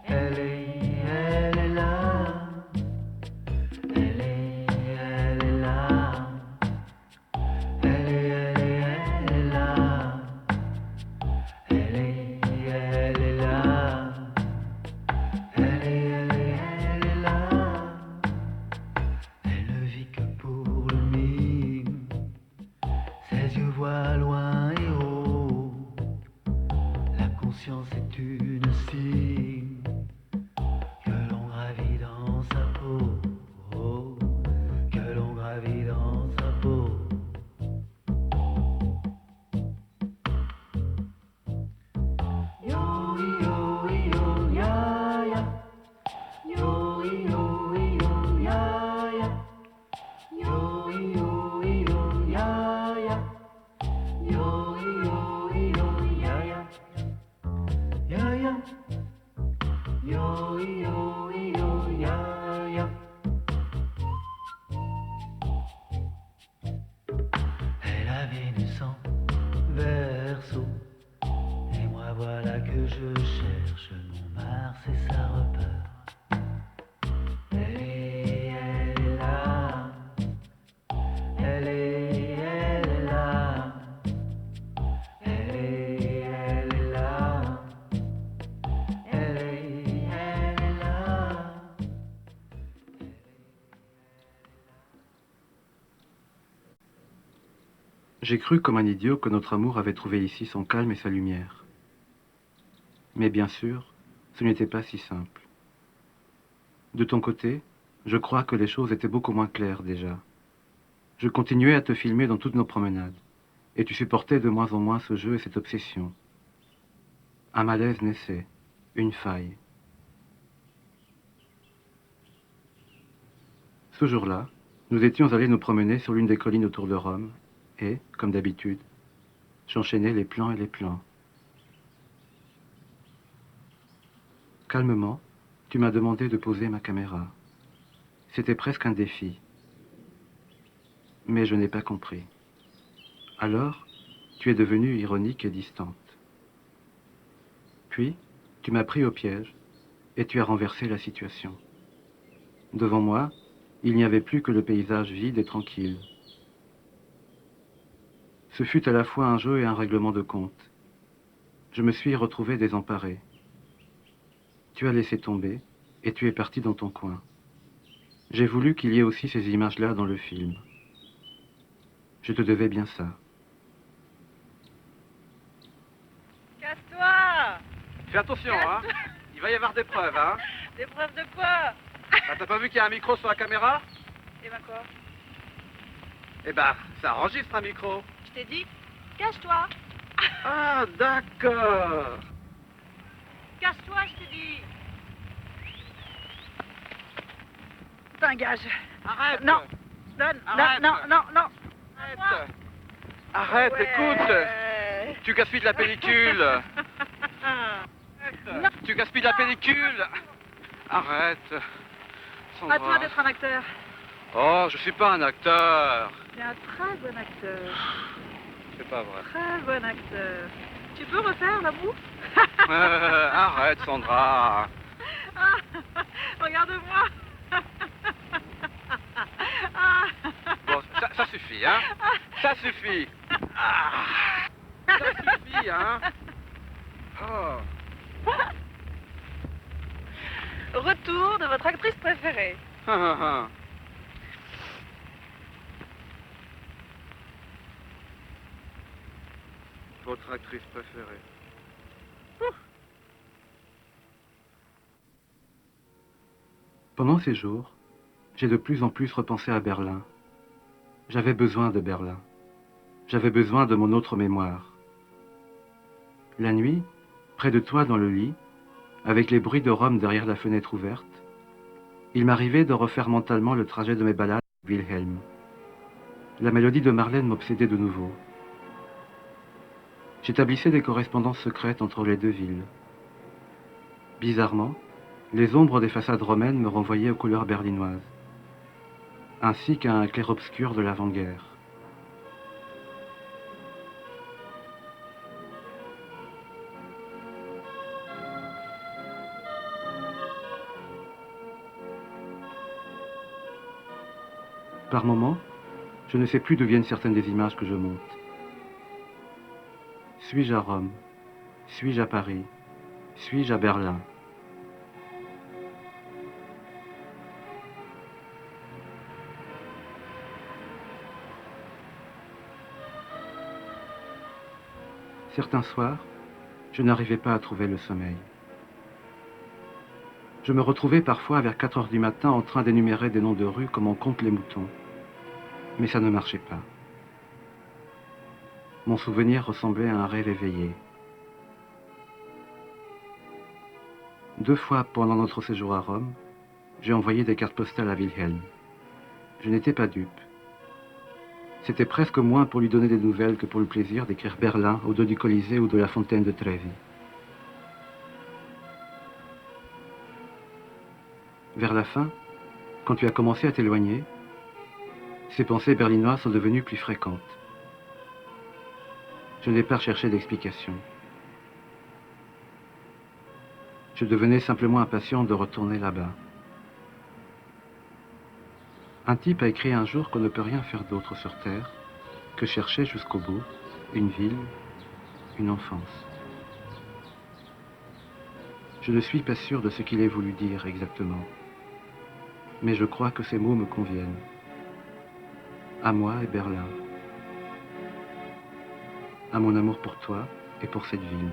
Elle est là. Elle est là. Elle est là. Elle est là. Elle est là. Elle ne vit que pour le mime. Ses yeux voient loin et haut. La conscience est une cime que l'on gravit dans sa peau. Oh, que l'on gravit dans sa peau. Yo, yo, yo, ya, ya. Yo, yo, yo, ya, ya. Yo, yo, yo, ya, ya. Yo, yo, yo, ya, ya. Ya, ya. Yo, yo, yo, ya, ya. Elle a Vénus en Verseau. Et moi voilà que je cherche mon Mars et sa repart. Elle est là. Elle est là. Elle est là. Elle est là. J'ai cru comme un idiot que notre amour avait trouvé ici son calme et sa lumière. Mais bien sûr, ce n'était pas si simple. De ton côté, je crois que les choses étaient beaucoup moins claires déjà. Je continuais à te filmer dans toutes nos promenades, et tu supportais de moins en moins ce jeu et cette obsession. Un malaise naissait, une faille. Ce jour-là, nous étions allés nous promener sur l'une des collines autour de Rome, et, comme d'habitude, j'enchaînais les plans et les plans. Calmement, tu m'as demandé de poser ma caméra. C'était presque un défi. Mais je n'ai pas compris. Alors, tu es devenue ironique et distante. Puis, tu m'as pris au piège et tu as renversé la situation. Devant moi, il n'y avait plus que le paysage vide et tranquille. Ce fut à la fois un jeu et un règlement de compte. Je me suis retrouvé désemparé. Tu as laissé tomber et tu es parti dans ton coin. J'ai voulu qu'il y ait aussi ces images-là dans le film. Je te devais bien ça. Casse-toi! Fais attention, hein. Il va y avoir des preuves, hein. Des preuves de quoi? Bah, t'as pas vu qu'il y a un micro sur la caméra? Et ben quoi? Eh ben, ça enregistre un micro. Je t'ai dit, cache-toi! Ah, d'accord. Casse-toi, je t'ai dit! T'engage! Arrête. Non! Donne! Arrête. Non, non, non, non! Arrête. Arrête, écoute. Tu gaspilles de la pellicule. Non. Tu gaspilles de la pellicule. Arrête. Sandra. À toi d'être un acteur. Oh, je suis pas un acteur. Tu es un très bon acteur. C'est pas vrai. Très bon acteur. Tu peux refaire la bouffe? Arrête, Sandra. Ah, regarde-moi. Ah. Bon, ça suffit, hein. Ça suffit. Ah. Ça suffit, hein. Oh. Retour de votre actrice préférée. Votre actrice préférée. Pendant ces jours, j'ai de plus en plus repensé à Berlin. J'avais besoin de Berlin. J'avais besoin de mon autre mémoire. La nuit, près de toi dans le lit, avec les bruits de Rome derrière la fenêtre ouverte, il m'arrivait de refaire mentalement le trajet de mes balades avec Wilhelm. La mélodie de Marlène m'obsédait de nouveau. J'établissais des correspondances secrètes entre les deux villes. Bizarrement, les ombres des façades romaines me renvoyaient aux couleurs berlinoises, ainsi qu'à un clair-obscur de l'avant-guerre. Par moments, je ne sais plus d'où viennent certaines des images que je monte. Suis-je à Rome? Suis-je à Paris? Suis-je à Berlin? Certains soirs, je n'arrivais pas à trouver le sommeil. Je me retrouvais parfois vers 4 heures du matin en train d'énumérer des noms de rues comme on compte les moutons. Mais ça ne marchait pas. Mon souvenir ressemblait à un rêve éveillé. 2 fois pendant notre séjour à Rome, j'ai envoyé des cartes postales à Wilhelm. Je n'étais pas dupe. C'était presque moins pour lui donner des nouvelles que pour le plaisir d'écrire Berlin au dos du Colisée ou de la fontaine de Trevi. Vers la fin, quand tu as commencé à t'éloigner, ces pensées berlinoises sont devenues plus fréquentes. Je n'ai pas cherché d'explication. Je devenais simplement impatient de retourner là-bas. Un type a écrit un jour qu'on ne peut rien faire d'autre sur Terre que chercher jusqu'au bout une ville, une enfance. Je ne suis pas sûr de ce qu'il ait voulu dire exactement, mais je crois que ces mots me conviennent. À moi et Berlin. À mon amour pour toi et pour cette ville.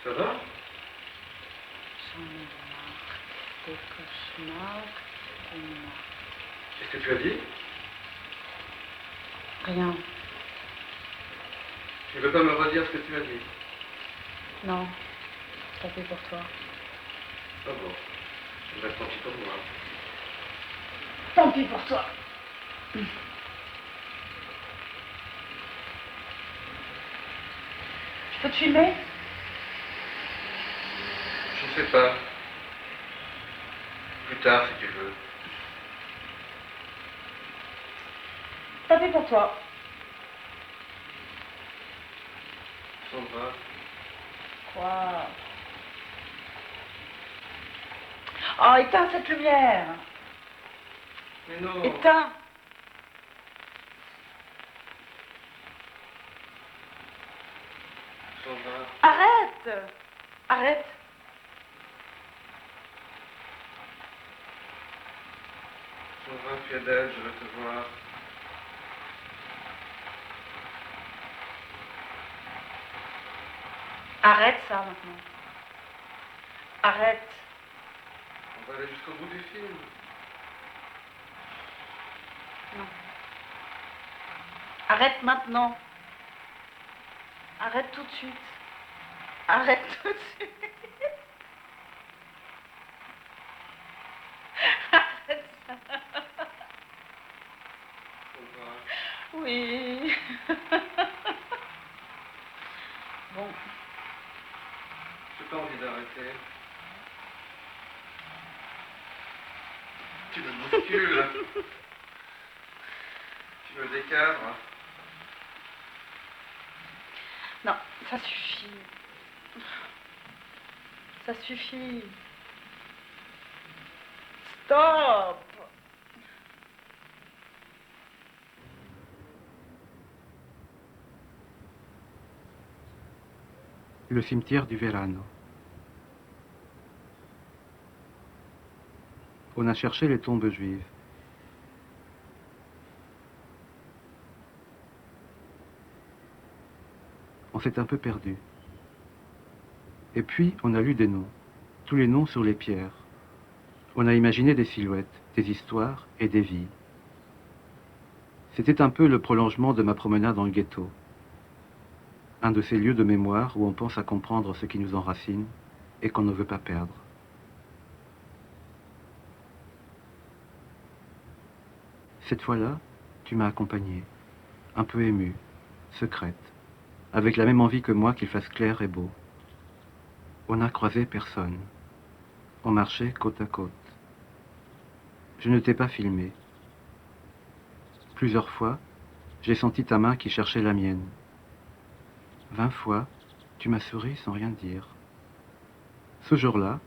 Ça va? J'en ai marre des cauchemars de moi. Qu'est-ce que tu as dit? Rien. Tu ne veux pas me redire ce que tu as dit? Non. Tant pis pour toi. Ah bon. Je reste tant pis pour moi. Tant pis pour toi. Je peux te filmer? Je ne sais pas. Plus tard, si tu veux. Tant pis pour toi. Sandra. Quoi? Oh, éteins cette lumière. Mais non. Éteins. Sandra. Arrête. Arrête. Sandra, tu es belle, je veux te voir. Arrête ça maintenant. Arrête. On va aller jusqu'au bout du film. Non. Arrête maintenant. Arrête tout de suite. Arrête tout de suite. Arrête ça. Sandra. Oui. Bon. J'ai pas envie d'arrêter. Tu me bouscules. Tu me décadres. Non, ça suffit. Ça suffit. Stop. Le cimetière du Verano. On a cherché les tombes juives. On s'est un peu perdu. Et puis, on a lu des noms. Tous les noms sur les pierres. On a imaginé des silhouettes, des histoires et des vies. C'était un peu le prolongement de ma promenade dans le ghetto. Un de ces lieux de mémoire où on pense à comprendre ce qui nous enracine et qu'on ne veut pas perdre. Cette fois-là, tu m'as accompagnée, un peu émue, secrète, avec la même envie que moi qu'il fasse clair et beau. On n'a croisé personne. On marchait côte à côte. Je ne t'ai pas filmé. Plusieurs fois, j'ai senti ta main qui cherchait la mienne. 20 fois, tu m'as souri sans rien dire. Ce jour-là,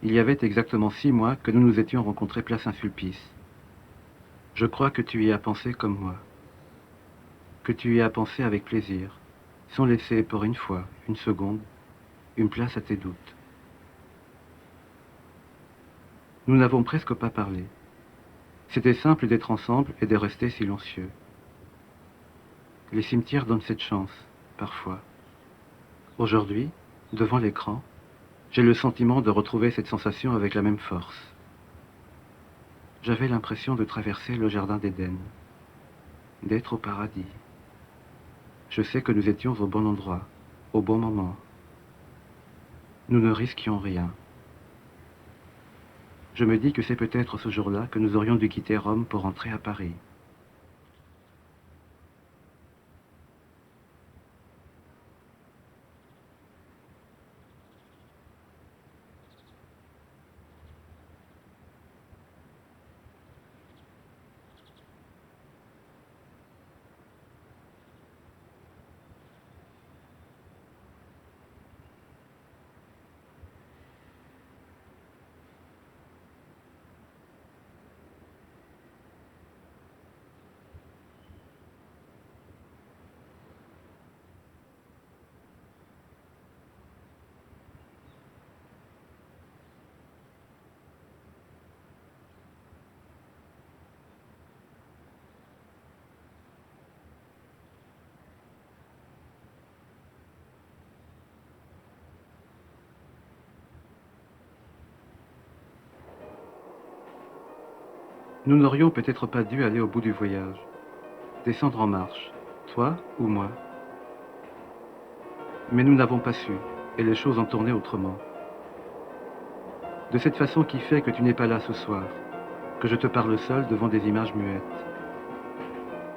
il y avait exactement 6 mois que nous nous étions rencontrés place Saint-Sulpice. Je crois que tu y as pensé comme moi. Que tu y as pensé avec plaisir, sans laisser pour une fois, une seconde, une place à tes doutes. Nous n'avons presque pas parlé. C'était simple d'être ensemble et de rester silencieux. Les cimetières donnent cette chance, parfois. Aujourd'hui, devant l'écran, j'ai le sentiment de retrouver cette sensation avec la même force. J'avais l'impression de traverser le jardin d'Éden, d'être au paradis. Je sais que nous étions au bon endroit, au bon moment. Nous ne risquions rien. Je me dis que c'est peut-être ce jour-là que nous aurions dû quitter Rome pour rentrer à Paris. Nous n'aurions peut-être pas dû aller au bout du voyage, descendre en marche, toi ou moi. Mais nous n'avons pas su, et les choses ont tourné autrement. De cette façon qui fait que tu n'es pas là ce soir, que je te parle seul devant des images muettes,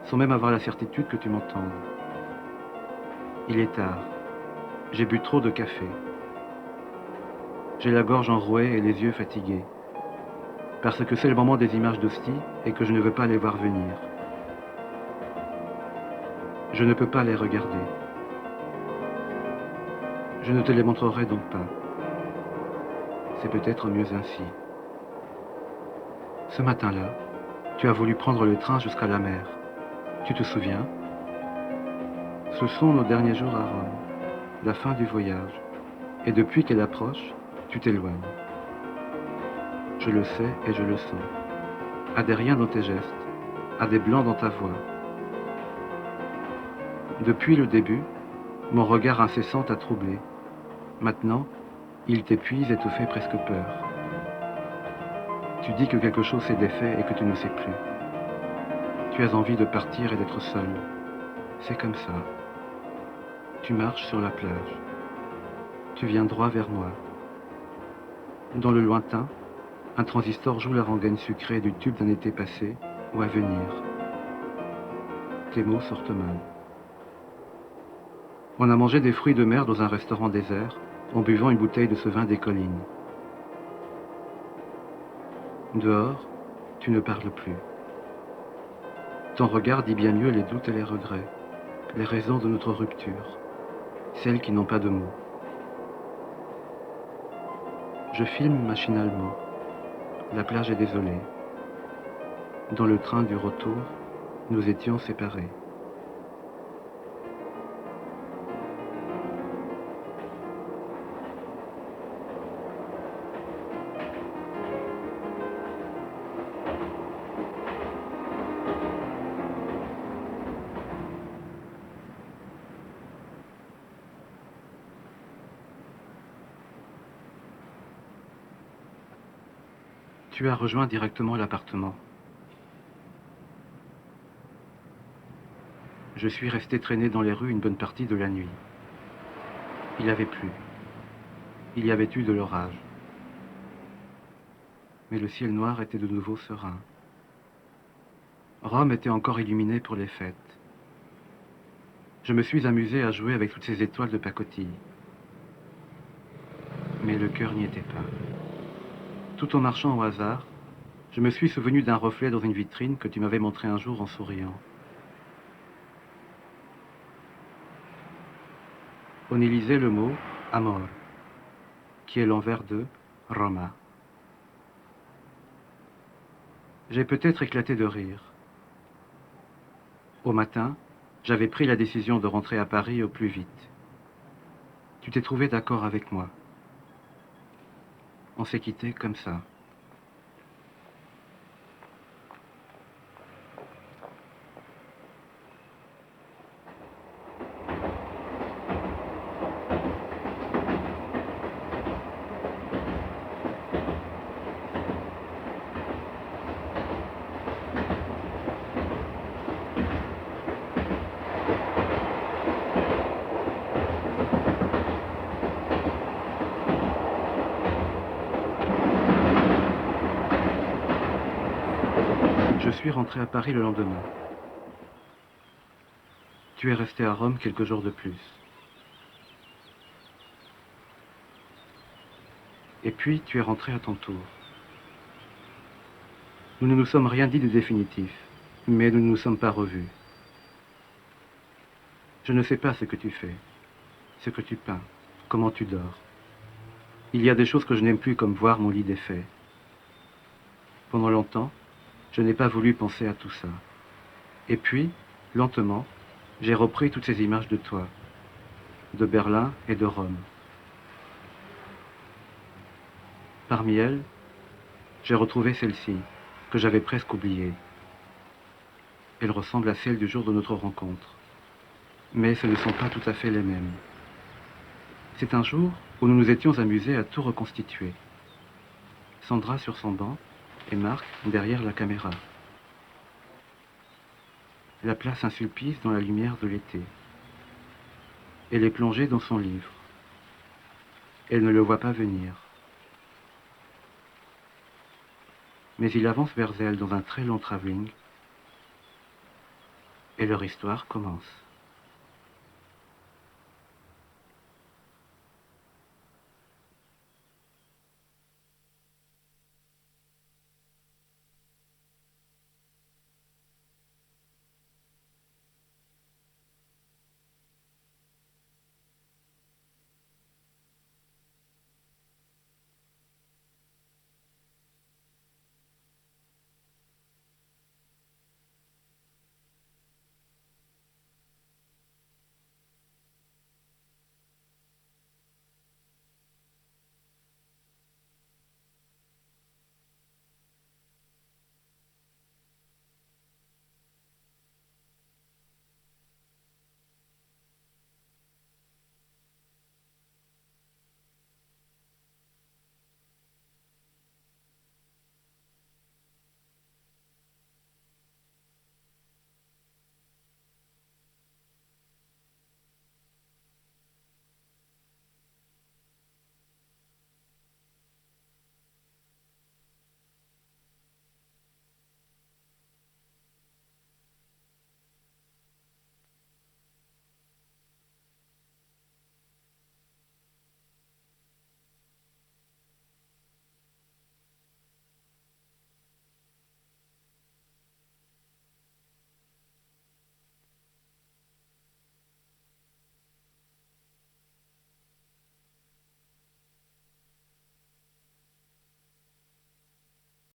sans même avoir la certitude que tu m'entendes. Il est tard. J'ai bu trop de café. J'ai la gorge enrouée et les yeux fatigués, parce que c'est le moment des images d'hostie et que je ne veux pas les voir venir. Je ne peux pas les regarder. Je ne te les montrerai donc pas. C'est peut-être mieux ainsi. Ce matin-là, tu as voulu prendre le train jusqu'à la mer. Tu te souviens? Ce sont nos derniers jours à Rome, la fin du voyage, et depuis qu'elle approche, tu t'éloignes. Je le sais et je le sens. À des riens dans tes gestes, à des blancs dans ta voix. Depuis le début, mon regard incessant t'a troublé. Maintenant, il t'épuise et te fait presque peur. Tu dis que quelque chose s'est défait et que tu ne sais plus. Tu as envie de partir et d'être seul. C'est comme ça. Tu marches sur la plage. Tu viens droit vers moi. Dans le lointain, un transistor joue la rengaine sucrée du tube d'un été passé ou à venir. Tes mots sortent mal. On a mangé des fruits de mer dans un restaurant désert en buvant une bouteille de ce vin des collines. Dehors, tu ne parles plus. Ton regard dit bien mieux les doutes et les regrets, les raisons de notre rupture, celles qui n'ont pas de mots. Je filme machinalement. La plage est désolée. Dans le train du retour, nous étions séparés. Tu as rejoint directement l'appartement. Je suis resté traîné dans les rues une bonne partie de la nuit. Il avait plu. Il y avait eu de l'orage. Mais le ciel noir était de nouveau serein. Rome était encore illuminée pour les fêtes. Je me suis amusé à jouer avec toutes ces étoiles de pacotille. Mais le cœur n'y était pas. Tout en marchant au hasard, je me suis souvenu d'un reflet dans une vitrine que tu m'avais montré un jour en souriant. On y lisait le mot « amor », qui est l'envers de « Roma ». J'ai peut-être éclaté de rire. Au matin, j'avais pris la décision de rentrer à Paris au plus vite. Tu t'es trouvé d'accord avec moi. On s'est quitté comme ça. Je suis rentré à Paris le lendemain. Tu es resté à Rome quelques jours de plus. Et puis tu es rentré à ton tour. Nous ne nous sommes rien dit de définitif, mais nous ne nous sommes pas revus. Je ne sais pas ce que tu fais, ce que tu peins, comment tu dors. Il y a des choses que je n'aime plus comme voir mon lit défait. Pendant longtemps, je n'ai pas voulu penser à tout ça. Et puis, lentement, j'ai repris toutes ces images de toi, de Berlin et de Rome. Parmi elles, j'ai retrouvé celle-ci, que j'avais presque oubliée. Elle ressemble à celle du jour de notre rencontre. Mais ce ne sont pas tout à fait les mêmes. C'est un jour où nous nous étions amusés à tout reconstituer. Sandra sur son banc, et Marc derrière la caméra. La place un Sulpice dans la lumière de l'été. Elle est plongée dans son livre. Elle ne le voit pas venir. Mais il avance vers elle dans un très long travelling et leur histoire commence.